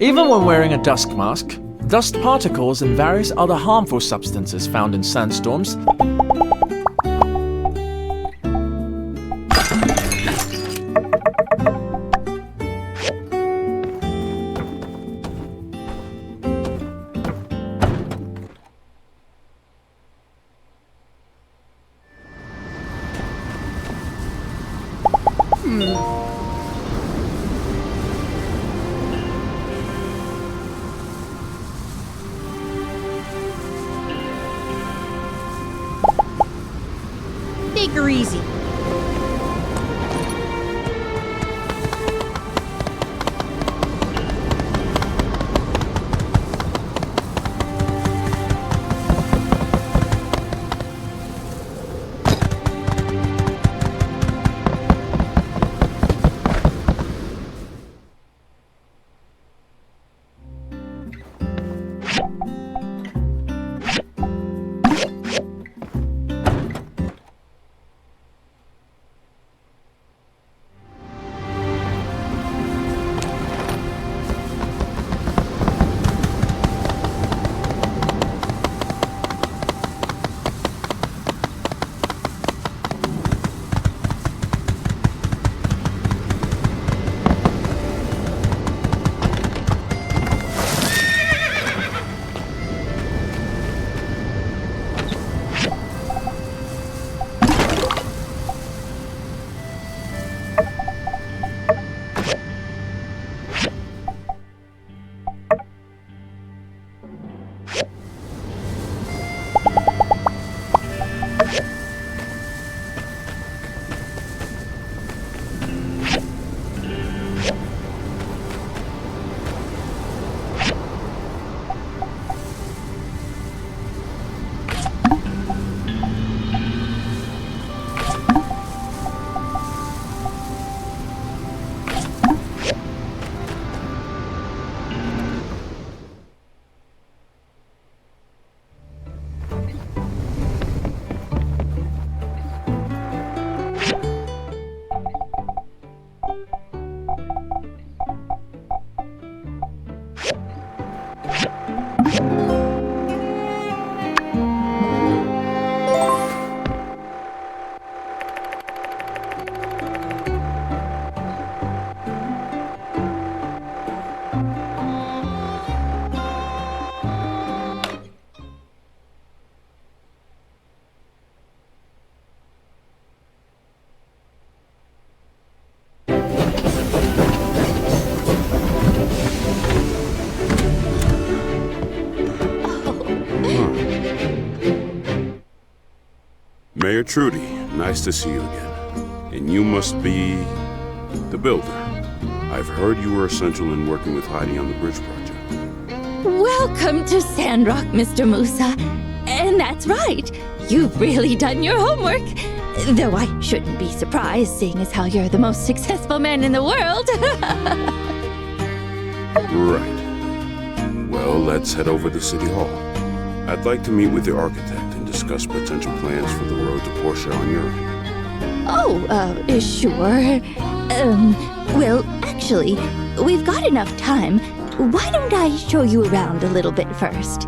Speaker 7: Even when wearing a dust mask, dust particles and various other harmful substances found in sandstorms
Speaker 3: Take her easy.
Speaker 22: Mayor Trudy, nice to see you again. And you must be the builder. I've heard you were essential in working with Heidi on the bridge project.
Speaker 9: Welcome to Sandrock, Mr. Musa. And that's right. You've really done your homework. Though I shouldn't be surprised, seeing as how you're the most successful man in the world.
Speaker 22: Right. Well, let's head over to City Hall. I'd like to meet with the architect and discuss potential plans for the road to Portia on your end.
Speaker 9: Oh, sure. Well, actually, we've got enough time. Why don't I show you around a little bit first?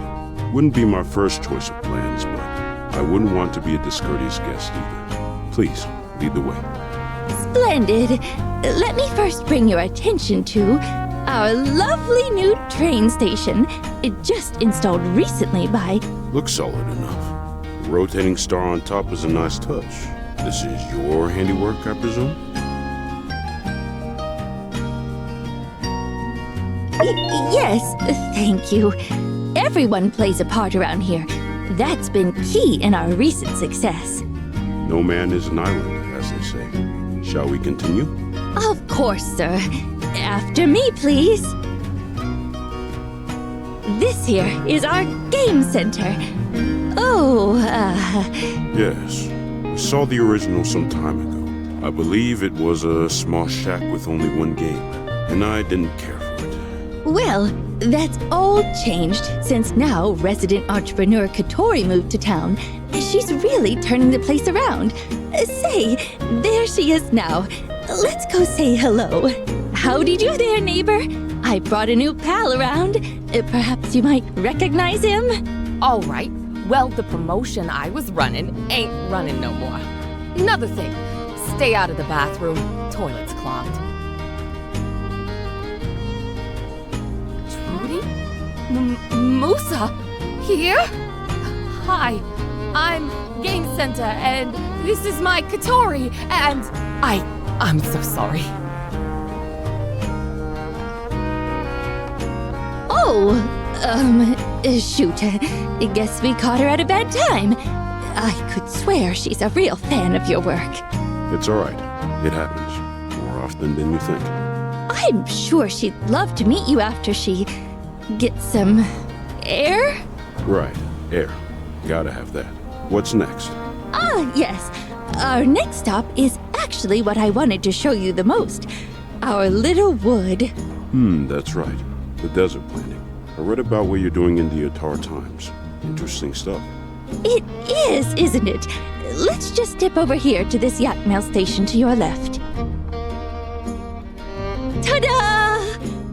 Speaker 22: Wouldn't be my first choice of plans, but I wouldn't want to be a discourteous guest either. Please, lead the way.
Speaker 9: Splendid. Let me first bring your attention to our lovely new train station. It just installed recently by...
Speaker 22: Looks solid enough. The rotating star on top is a nice touch. This is your handiwork, I presume?
Speaker 9: Yes, thank you. Everyone plays a part around here. That's been key in our recent success.
Speaker 22: No man is an island, as they say. Shall we continue?
Speaker 9: Of course, sir. After me, please. This here is our game center. Oh,
Speaker 22: Yes. I saw the original some time ago. I believe it was a small shack with only one game, and I didn't care for it.
Speaker 9: Well, that's all changed since now resident entrepreneur Katori moved to town. She's really turning the place around. Say, there she is now. Let's go say hello. Howdy do there, neighbor. I brought a new pal around. Perhaps you might recognize him?
Speaker 13: All right. Well, the promotion I was running ain't running no more. Another thing, stay out of the bathroom. Toilet's clogged. Trudy? Musa? Here? Hi, I'm Game Center, and this is my Katori, and I'm so sorry.
Speaker 9: Oh, shoot. I guess we caught her at a bad time. I could swear she's a real fan of your work.
Speaker 22: It's all right. It happens. More often than you think.
Speaker 9: I'm sure she'd love to meet you after she gets some air?
Speaker 22: Right. Air. Gotta have that. What's next?
Speaker 9: Ah, yes. Our next stop is actually what I wanted to show you the most. Our little wood.
Speaker 22: That's right. The desert planting. I read about what you're doing in the Atar Times. Interesting stuff.
Speaker 9: It is, isn't it? Let's just dip over here to this yak mail station to your left. Ta-da!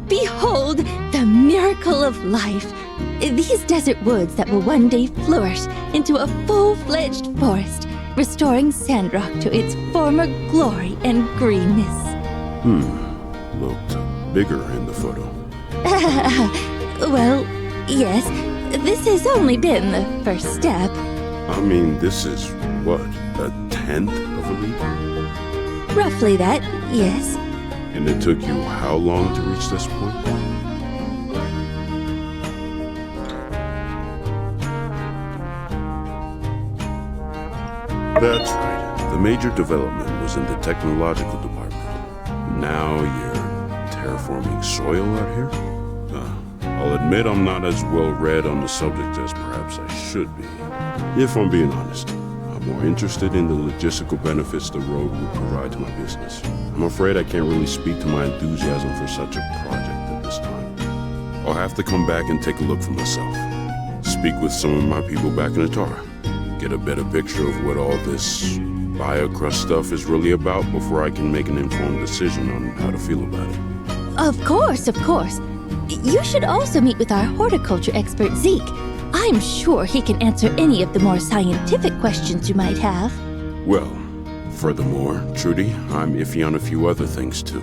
Speaker 9: Behold, the miracle of life. These desert woods that will one day flourish into a full-fledged forest, restoring Sandrock to its former glory and greenness.
Speaker 22: Looked bigger in the photo.
Speaker 9: Well, yes, this has only been the first step.
Speaker 22: I mean, this is, what, a 10th of a league?
Speaker 9: Roughly that, yes.
Speaker 22: And it took you how long to reach this point? That's right. The major development was in the technological department. Now you're terraforming soil out here? I'll admit I'm not as well read on the subject as perhaps I should be. If I'm being honest, I'm more interested in the logistical benefits the road would provide to my business. I'm afraid I can't really speak to my enthusiasm for such a project at this time. I'll have to come back and take a look for myself. Speak with some of my people back in Atar. Get a better picture of what all this biocrust stuff is really about before I can make an informed decision on how to feel about it.
Speaker 9: Of course, of course. You should also meet with our horticulture expert, Zeke. I'm sure he can answer any of the more scientific questions you might have.
Speaker 22: Well, furthermore, Trudy, I'm iffy on a few other things too.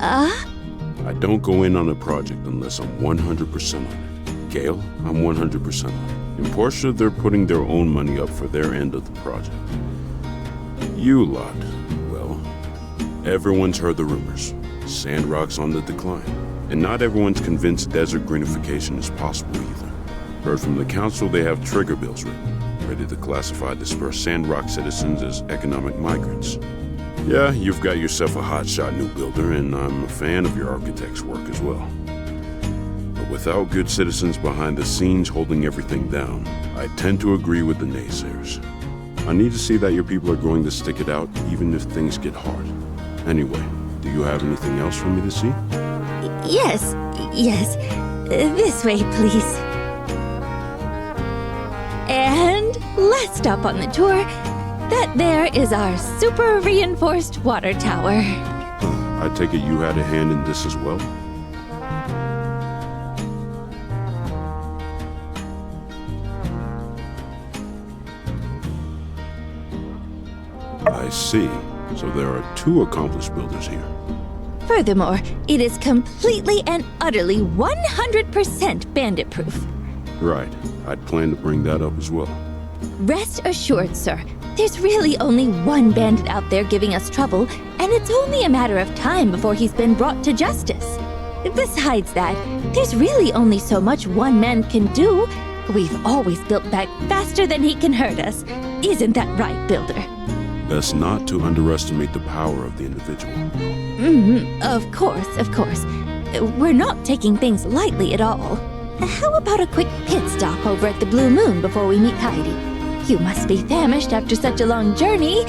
Speaker 22: I don't go in on a project unless I'm 100% on it. Gale, I'm 100% on it. In Portia, they're putting their own money up for their end of the project. You lot, well, everyone's heard the rumors. Sandrock's on the decline. And not everyone's convinced desert greenification is possible either. Heard from the council they have trigger bills written, ready to classify dispersed Sandrock citizens as economic migrants. Yeah, you've got yourself a hotshot new builder, and I'm a fan of your architect's work as well. But without good citizens behind the scenes holding everything down, I tend to agree with the naysayers. I need to see that your people are going to stick it out even if things get hard. Anyway, do you have anything else for me to see?
Speaker 9: Yes, yes. This way, please. And last stop on the tour, that there is our super reinforced water tower.
Speaker 22: I take it you had a hand in this as well? I see. So there are two accomplished builders here.
Speaker 9: Furthermore, it is completely and utterly 100% bandit-proof.
Speaker 22: Right. I'd planned to bring that up as well.
Speaker 9: Rest assured, sir, there's really only one bandit out there giving us trouble, and it's only a matter of time before he's been brought to justice. Besides that, there's really only so much one man can do. We've always built back faster than he can hurt us. Isn't that right, Builder?
Speaker 22: Best not to underestimate the power of the individual.
Speaker 9: Of course, of course. We're not taking things lightly at all. How about a quick pit stop over at the Blue Moon before we meet Heidi? You must be famished after such a long journey,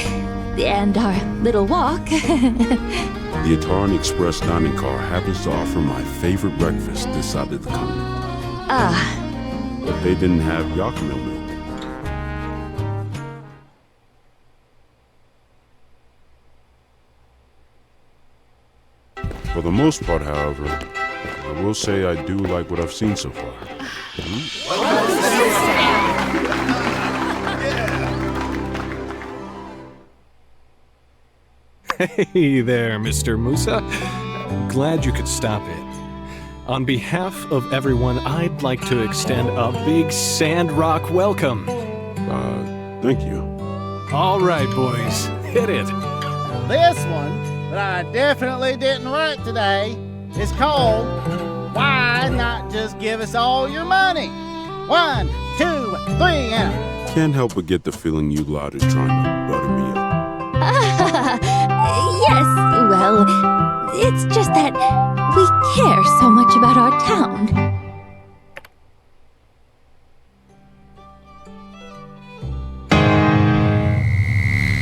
Speaker 9: and our little walk.
Speaker 22: The Ataran Express dining car happens to offer my favorite breakfast this side of the continent. But they didn't have yak milk. For the most part, however, I will say I do like what I've seen so far.
Speaker 11: Hey there, Mr. Musa. Glad you could stop in. On behalf of everyone, I'd like to extend a big SANDROCK welcome.
Speaker 22: Thank you.
Speaker 11: All right, boys, hit it.
Speaker 1: This one that I definitely didn't write today is called Why Not Just Give Us All Your Money? 1, 2, 3, and...
Speaker 22: Can't help but get the feeling you lot is trying to butter me up.
Speaker 9: Yes, well, it's just that we care so much about our town.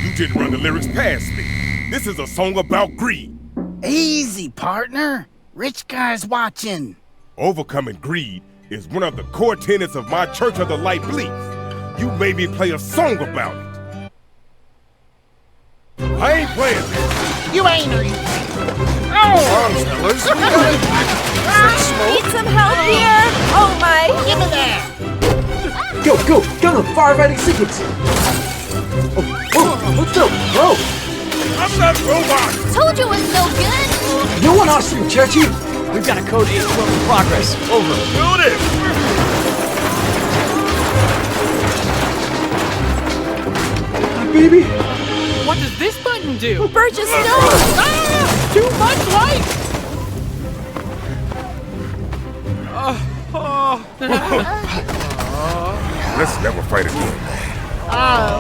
Speaker 3: You didn't run the lyrics past me. This is a song about greed.
Speaker 1: Easy, partner. Rich guy's watching.
Speaker 3: Overcoming greed is one of the core tenets of my Church of the Light beliefs. You made me play a song about it. I ain't playing this.
Speaker 1: You ain't.
Speaker 3: Oh, fellas.
Speaker 2: Need some help here? Oh my!
Speaker 1: Give me that.
Speaker 8: Go, gun him! Firefighting sequence! Let's go! Go!
Speaker 3: I'm not robot!
Speaker 9: Told you it was no good!
Speaker 8: No one asked you, Churchy!
Speaker 7: We've got a code 812 in progress. Over.
Speaker 3: Shoot it!
Speaker 8: Baby!
Speaker 5: What does this button do?
Speaker 2: Burgess, no!
Speaker 5: Ah! Too much light!
Speaker 3: Let's never fight again.
Speaker 1: I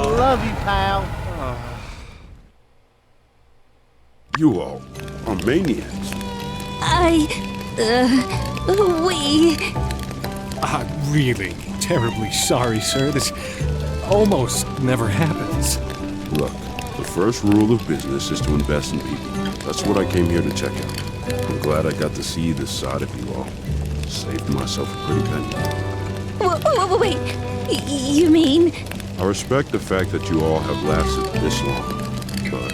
Speaker 1: love you, pal.
Speaker 22: You all are maniacs.
Speaker 11: I'm really terribly sorry, sir. This almost never happens.
Speaker 22: Look, the first rule of business is to invest in people. That's what I came here to check out. I'm glad I got to see this side of you all. Saved myself a pretty penny.
Speaker 9: Wait, you mean?
Speaker 22: I respect the fact that you all have lasted this long, but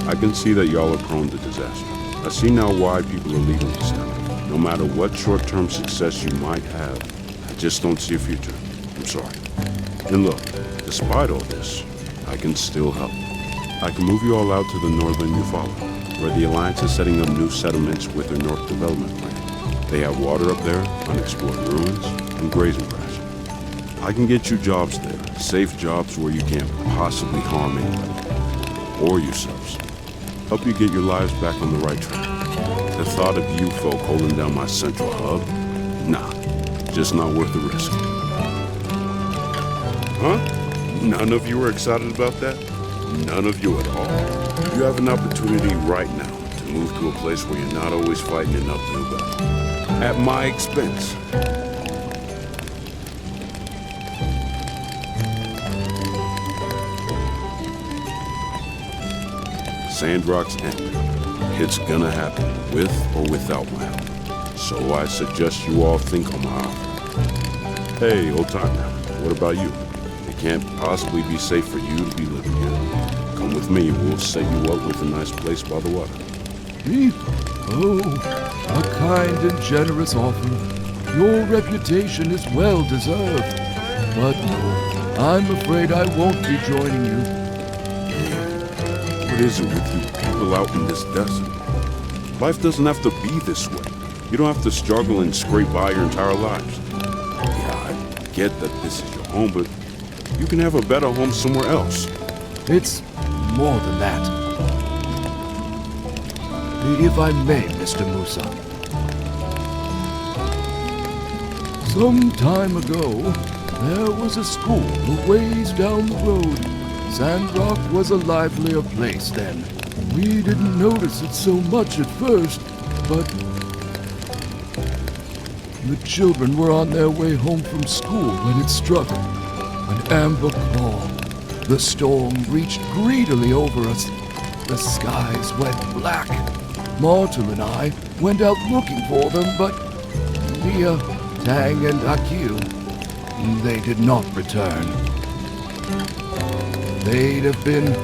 Speaker 22: I can see that y'all are prone to disaster. I see now why people are leaving this town. No matter what short-term success you might have, I just don't see a future. I'm sorry. And look, despite all this, I can still help. I can move you all out to the northern Eufaula, where the Alliance is setting up new settlements with their North Development Plan. They have water up there, unexplored ruins, and grazing grass. I can get you jobs there, safe jobs where you can't possibly harm anybody, or yourselves. Help you get your lives back on the right track. The thought of you folk holding down my central hub? Nah, just not worth the risk. Huh? None of you are excited about that? None of you at all? You have an opportunity right now to move to a place where you're not always fighting an uphill battle. At my expense. SANDROCK's ending. It's gonna happen, with or without my help. So I suggest you all think on my offer. Hey, old timer, what about you? It can't possibly be safe for you to be living here. Come with me, we'll set you up with a nice place by the water.
Speaker 23: Me? Oh, a kind and generous offer. Your reputation is well deserved. But no, I'm afraid I won't be joining you.
Speaker 22: What is it with you people out in this desert? Life doesn't have to be this way. You don't have to struggle and scrape by your entire lives. Yeah, I get that this is your home, but you can have a better home somewhere else.
Speaker 23: It's more than that. If I may, Mr. Musa. Some time ago, there was a school a ways down the road. SANDROCK was a livelier place then. We didn't notice it so much at first, but the children were on their way home from school when it struck. An amber claw. The storm reached greedily over us. The skies went black. Martel and I went out looking for them, but Mia, Tang, and Akil, they did not return. They'd have been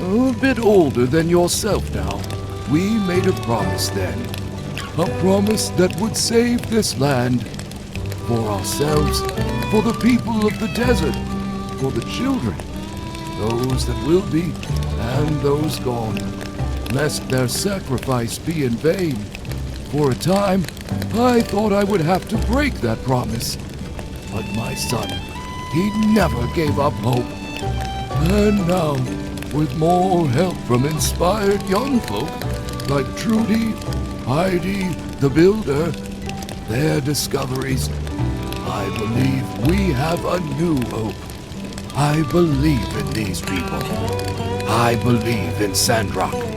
Speaker 23: a bit older than yourself now. We made a promise then. a promise that would save this land. For ourselves, for the people of the desert, for the children, those that will be and those gone, lest their sacrifice be in vain. For a time, I thought I would have to break that promise. But my son, he never gave up hope. And now, with more help from inspired young folk like Trudy, Heidi, the Builder, their discoveries, I believe we have a new hope. I believe in these people. I believe in SANDROCK.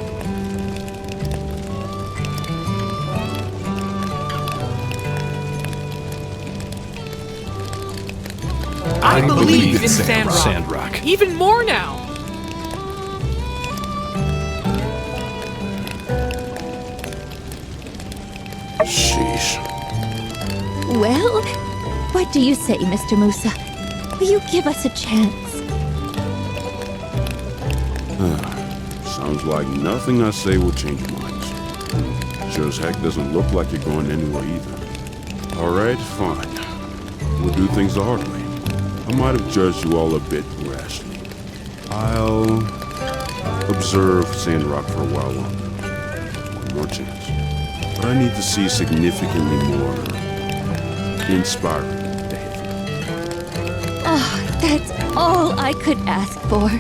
Speaker 5: I believe in
Speaker 11: Sandrock.
Speaker 5: Even more now.
Speaker 14: Sheesh.
Speaker 9: Well, what do you say, Mr. Musa? Will you give us a chance?
Speaker 22: Sounds like nothing I say will change your minds. Sure as heck doesn't look like you're going anywhere either. Alright, fine. We'll do things the hard way. I might have judged you all a bit rashly. I'll observe SANDROCK for a while longer. One more chance. But I need to see significantly more inspiring behavior.
Speaker 9: Oh, that's all I could ask for.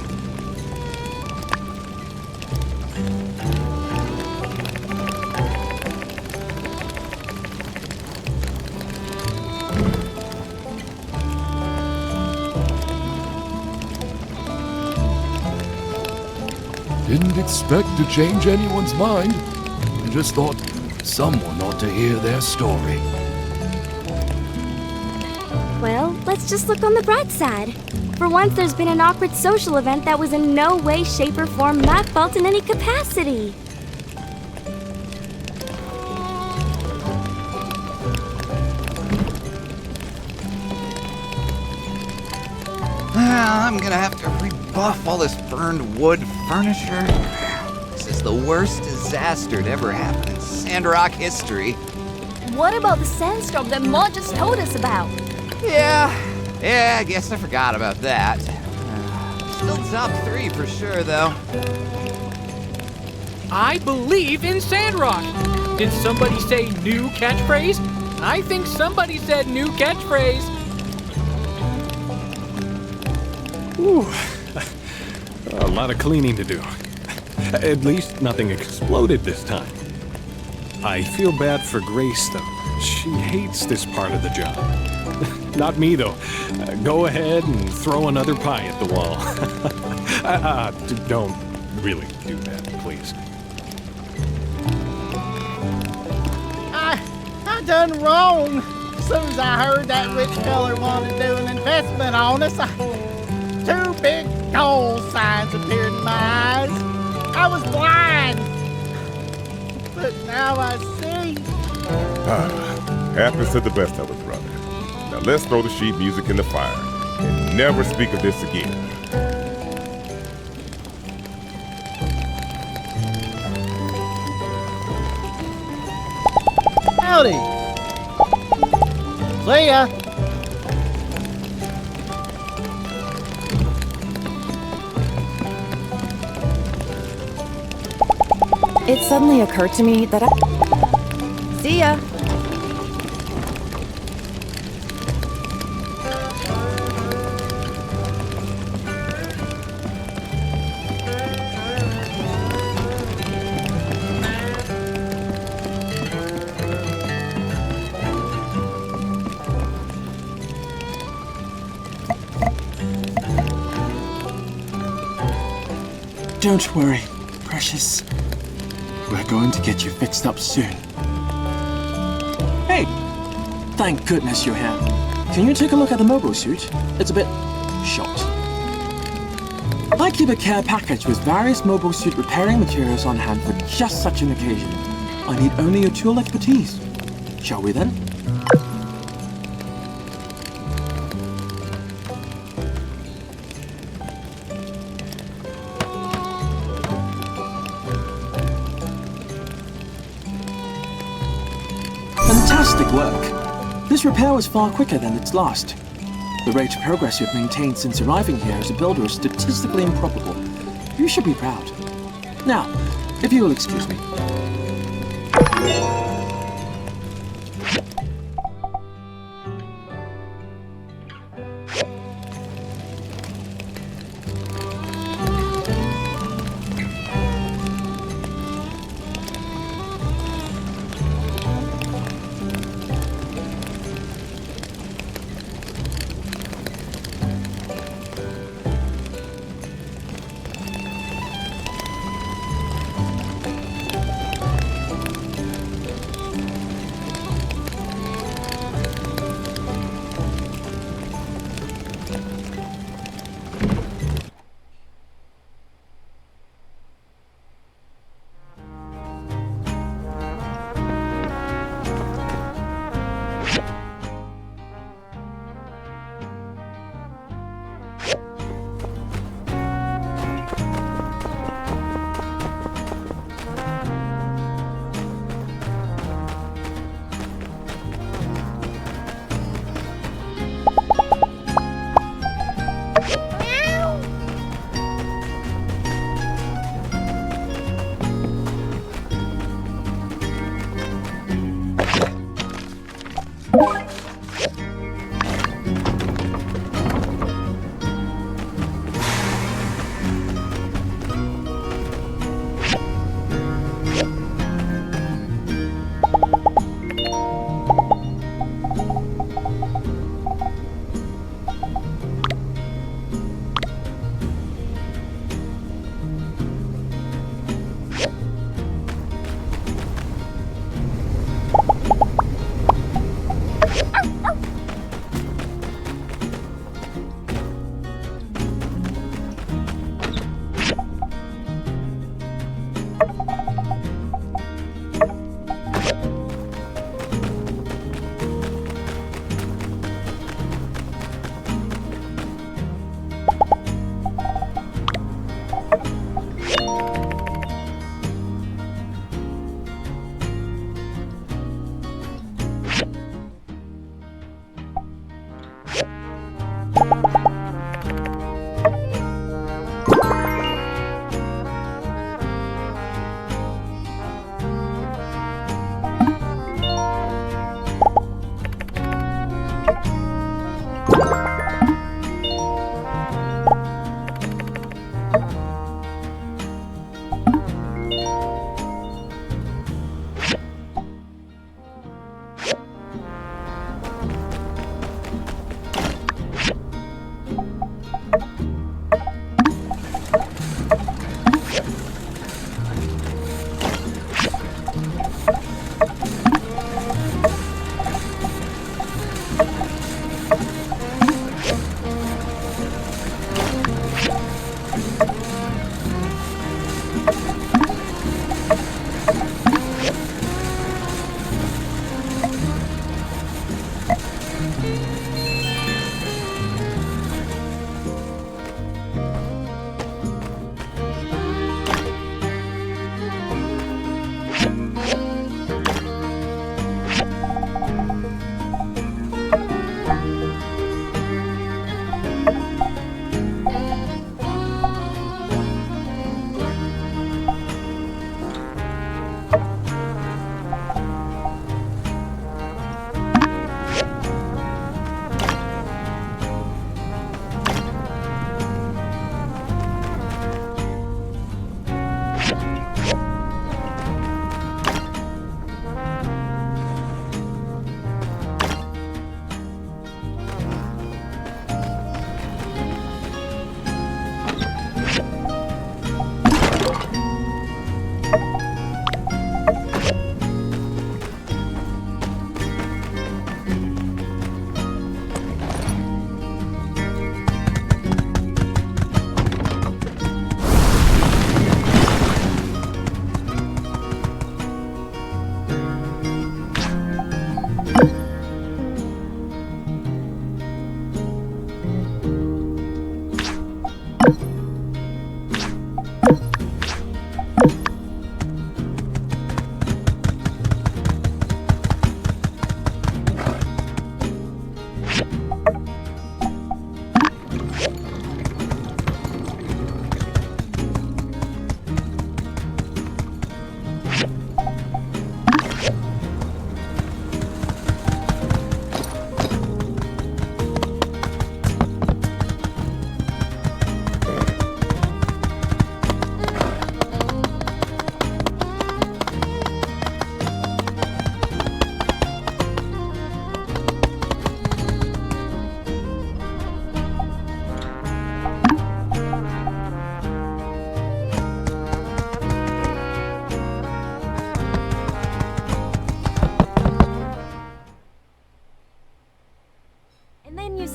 Speaker 23: Didn't expect to change anyone's mind. I just thought someone ought to hear their story.
Speaker 4: Well, let's just look on the bright side. For once, there's been an awkward social event that was in no way, shape, or form my fault in any capacity.
Speaker 6: I'm gonna have to rebuff all this burned wood furniture. This is the worst disaster to ever happen in SANDROCK history.
Speaker 4: What about the sandstorm that Ma just told us about?
Speaker 6: Yeah, I guess I forgot about that. Still top 3 for sure, though.
Speaker 5: I believe in SANDROCK. Did somebody say new catchphrase? I think somebody said new catchphrase.
Speaker 11: Ooh, a lot of cleaning to do. At least nothing exploded this time. I feel bad for Grace, though. She hates this part of the job. Not me, though. Go ahead and throw another pie at the wall. Don't really do that, please.
Speaker 1: I done wrong. As soon as I heard that rich feller wanted to do an investment on us, 2 big gold signs appeared in my eyes. I was blind, but now I see.
Speaker 3: Happens to the best of us, brother. Now let's throw the sheet music in the fire and never speak of this again.
Speaker 1: Howdy. See ya.
Speaker 2: It suddenly occurred to me that I... See ya!
Speaker 19: Don't worry, precious. We're going to get you fixed up soon. Hey! Thank goodness you're here. Can you take a look at the mobile suit? It's a bit short. I keep a care package with various mobile suit repairing materials on hand for just such an occasion. I need only your tool expertise. Shall we then? Fantastic work. This repair was far quicker than its last. The rate of progress you've maintained since arriving here as a builder is statistically improbable. You should be proud. Now, if you will excuse me.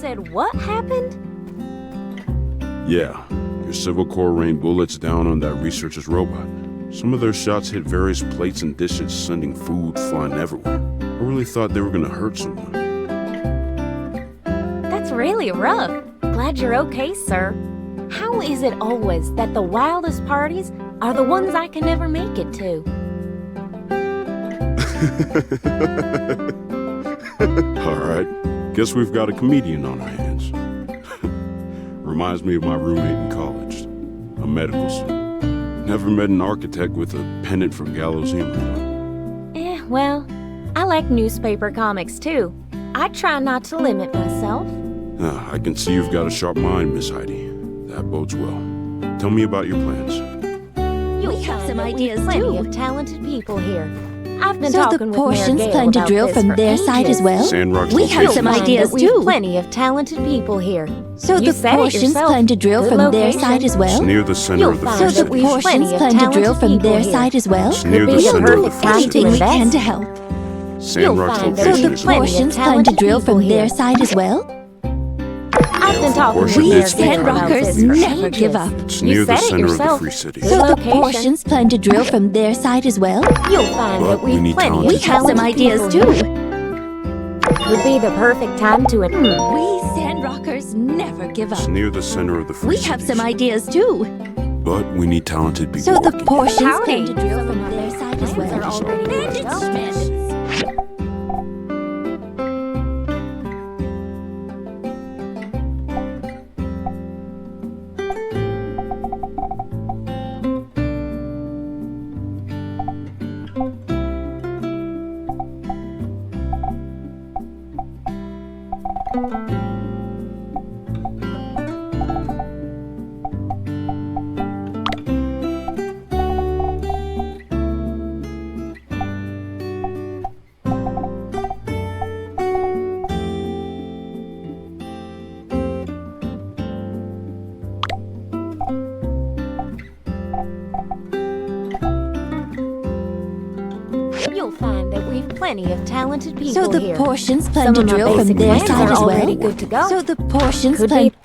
Speaker 4: said what happened?
Speaker 22: Yeah, your Civil Corps rained bullets down on that researcher's robot. Some of their shots hit various plates and dishes, sending food flying everywhere. I really thought they were gonna hurt someone.
Speaker 4: That's really rough. Glad you're okay, sir. How is it always that the wildest parties are the ones I can never make it to?
Speaker 22: Alright, guess we've got a comedian on our hands. Reminds me of my roommate in college, a medical student. Never met an architect with a pennant from Gallows Humor.
Speaker 4: Well, I like newspaper comics too. I try not to limit myself.
Speaker 22: I can see you've got a sharp mind, Miss Heidi. That bodes well. Tell me about your plans.
Speaker 9: We have some ideas
Speaker 4: plenty
Speaker 9: too.
Speaker 4: of talented people here. I've been
Speaker 9: So
Speaker 4: talking
Speaker 9: the
Speaker 4: with
Speaker 9: portions
Speaker 4: Mayor Gale
Speaker 9: plan to
Speaker 4: about
Speaker 9: drill
Speaker 4: this
Speaker 9: from
Speaker 4: for
Speaker 9: their side
Speaker 4: ages.
Speaker 9: as well?
Speaker 22: Sandrock's
Speaker 9: We have
Speaker 22: location.
Speaker 9: some
Speaker 4: You'll find
Speaker 9: ideas
Speaker 4: that we've
Speaker 9: too.
Speaker 4: plenty of talented people here.
Speaker 9: So
Speaker 4: You
Speaker 9: the
Speaker 4: said it
Speaker 9: portions
Speaker 4: yourself.
Speaker 9: plan to drill
Speaker 4: Good
Speaker 9: from their
Speaker 4: location.
Speaker 9: side as well?
Speaker 22: It's near the center
Speaker 4: You'll
Speaker 22: of the
Speaker 4: find
Speaker 9: So
Speaker 22: Free
Speaker 9: the
Speaker 4: that
Speaker 22: City.
Speaker 4: we've
Speaker 9: portions
Speaker 4: plenty of
Speaker 9: plan to drill
Speaker 4: talented
Speaker 9: from
Speaker 4: people
Speaker 9: their
Speaker 4: here.
Speaker 9: side as well?
Speaker 22: It's near
Speaker 4: Could
Speaker 22: the
Speaker 4: be the
Speaker 22: center of the
Speaker 4: perfect
Speaker 22: Free
Speaker 4: time
Speaker 22: City.
Speaker 9: Anything we can
Speaker 4: invest.
Speaker 9: to help.
Speaker 22: Sandrock's
Speaker 4: find that
Speaker 9: So
Speaker 22: location
Speaker 9: the
Speaker 22: is
Speaker 4: plenty of
Speaker 9: portions plan to
Speaker 4: talented
Speaker 9: drill
Speaker 4: people
Speaker 9: from
Speaker 4: here.
Speaker 9: their side as well?
Speaker 4: I've been talking with
Speaker 22: portion
Speaker 9: We
Speaker 4: Mayor
Speaker 22: is
Speaker 4: Gale about
Speaker 9: Sandrockers
Speaker 4: this for
Speaker 9: never
Speaker 4: ages.
Speaker 9: give up.
Speaker 22: It's
Speaker 4: You
Speaker 22: near the
Speaker 4: said it
Speaker 22: center of the
Speaker 4: yourself.
Speaker 22: Free City.
Speaker 4: Good
Speaker 9: So the
Speaker 4: location.
Speaker 9: portions plan to drill from their side as well?
Speaker 4: You'll find
Speaker 22: But
Speaker 4: that
Speaker 22: we
Speaker 4: we've
Speaker 22: need
Speaker 4: plenty
Speaker 22: talented
Speaker 4: of
Speaker 9: We have some
Speaker 4: talented
Speaker 9: ideas
Speaker 4: people
Speaker 9: too.
Speaker 4: here. Would be the perfect time to
Speaker 9: We Sandrockers never give
Speaker 22: It's
Speaker 9: up.
Speaker 22: near the center of the Free
Speaker 9: We
Speaker 22: City.
Speaker 9: have some ideas too.
Speaker 22: But we need talented people
Speaker 9: So the
Speaker 22: working.
Speaker 9: portions
Speaker 4: Howdy.
Speaker 9: plan to drill from their side as
Speaker 4: Plans
Speaker 9: well?
Speaker 4: are already good to go. You'll find that we've plenty of talented people
Speaker 9: So the
Speaker 4: here.
Speaker 9: portions plan
Speaker 4: Some
Speaker 9: to
Speaker 4: of my
Speaker 9: drill from
Speaker 4: basic
Speaker 9: their
Speaker 4: plans
Speaker 9: side
Speaker 4: are
Speaker 9: as
Speaker 4: already
Speaker 9: well?
Speaker 4: good to go.
Speaker 9: So the portions
Speaker 4: Could
Speaker 9: plan.
Speaker 4: be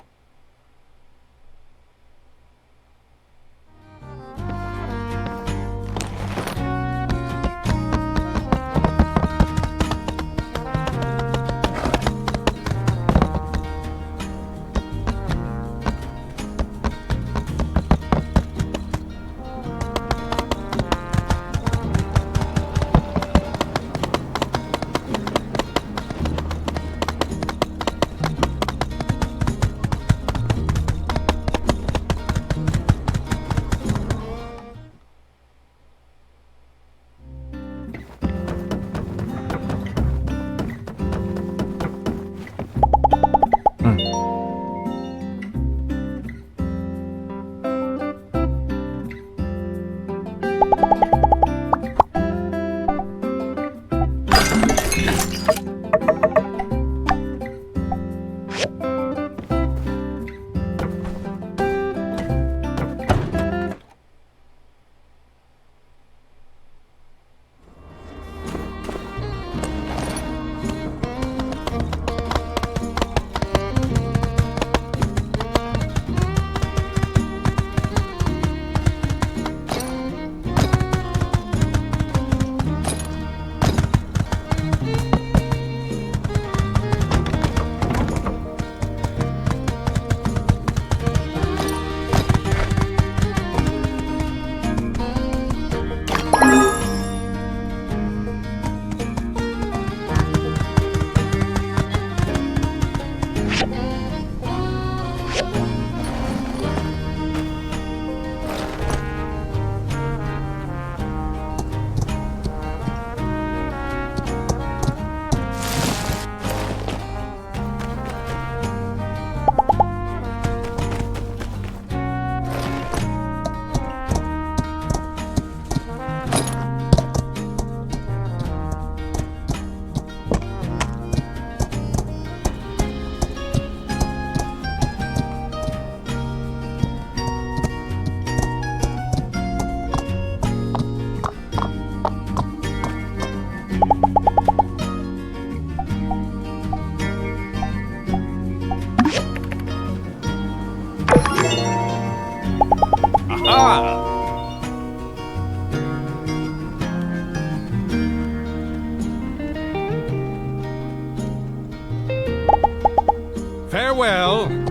Speaker 11: Farewell.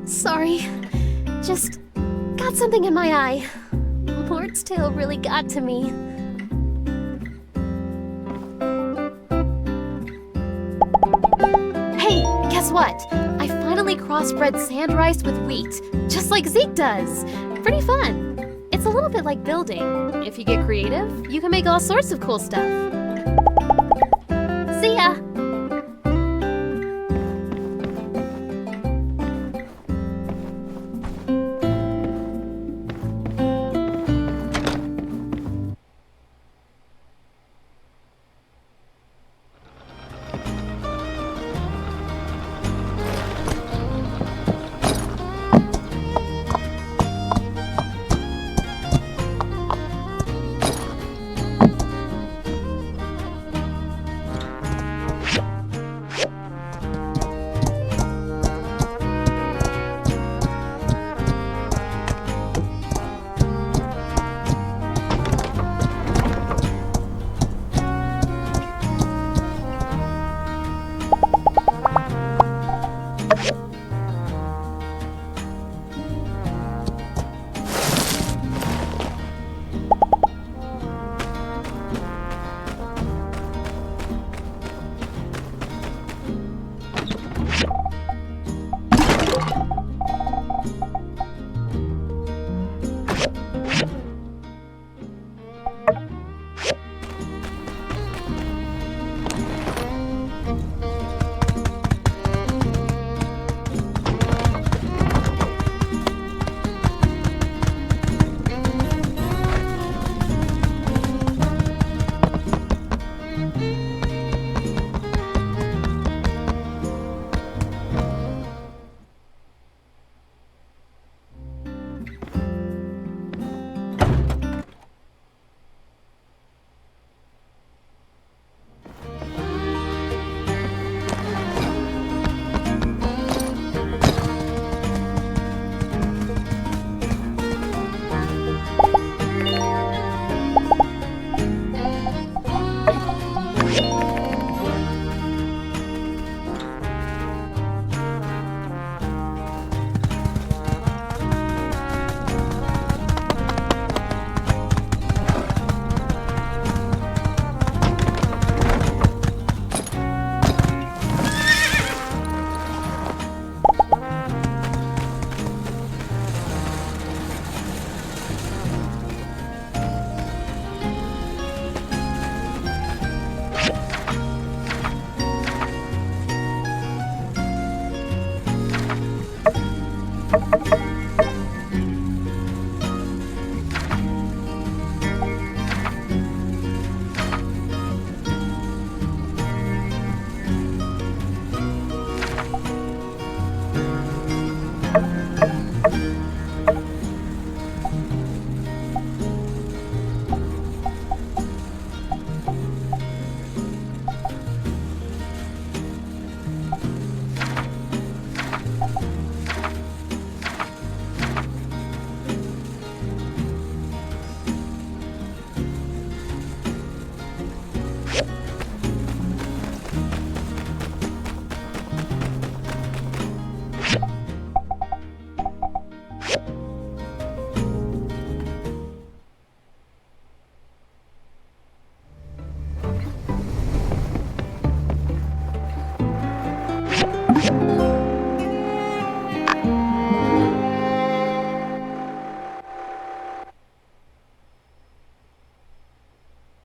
Speaker 10: Sorry. Just got something in my eye. Lord's tale really got to me. Hey, guess what? I finally crossbred sand rice with wheat, just like Zeke does. Pretty fun. It's a little bit like building. If you get creative, you can make all sorts of cool stuff. See ya!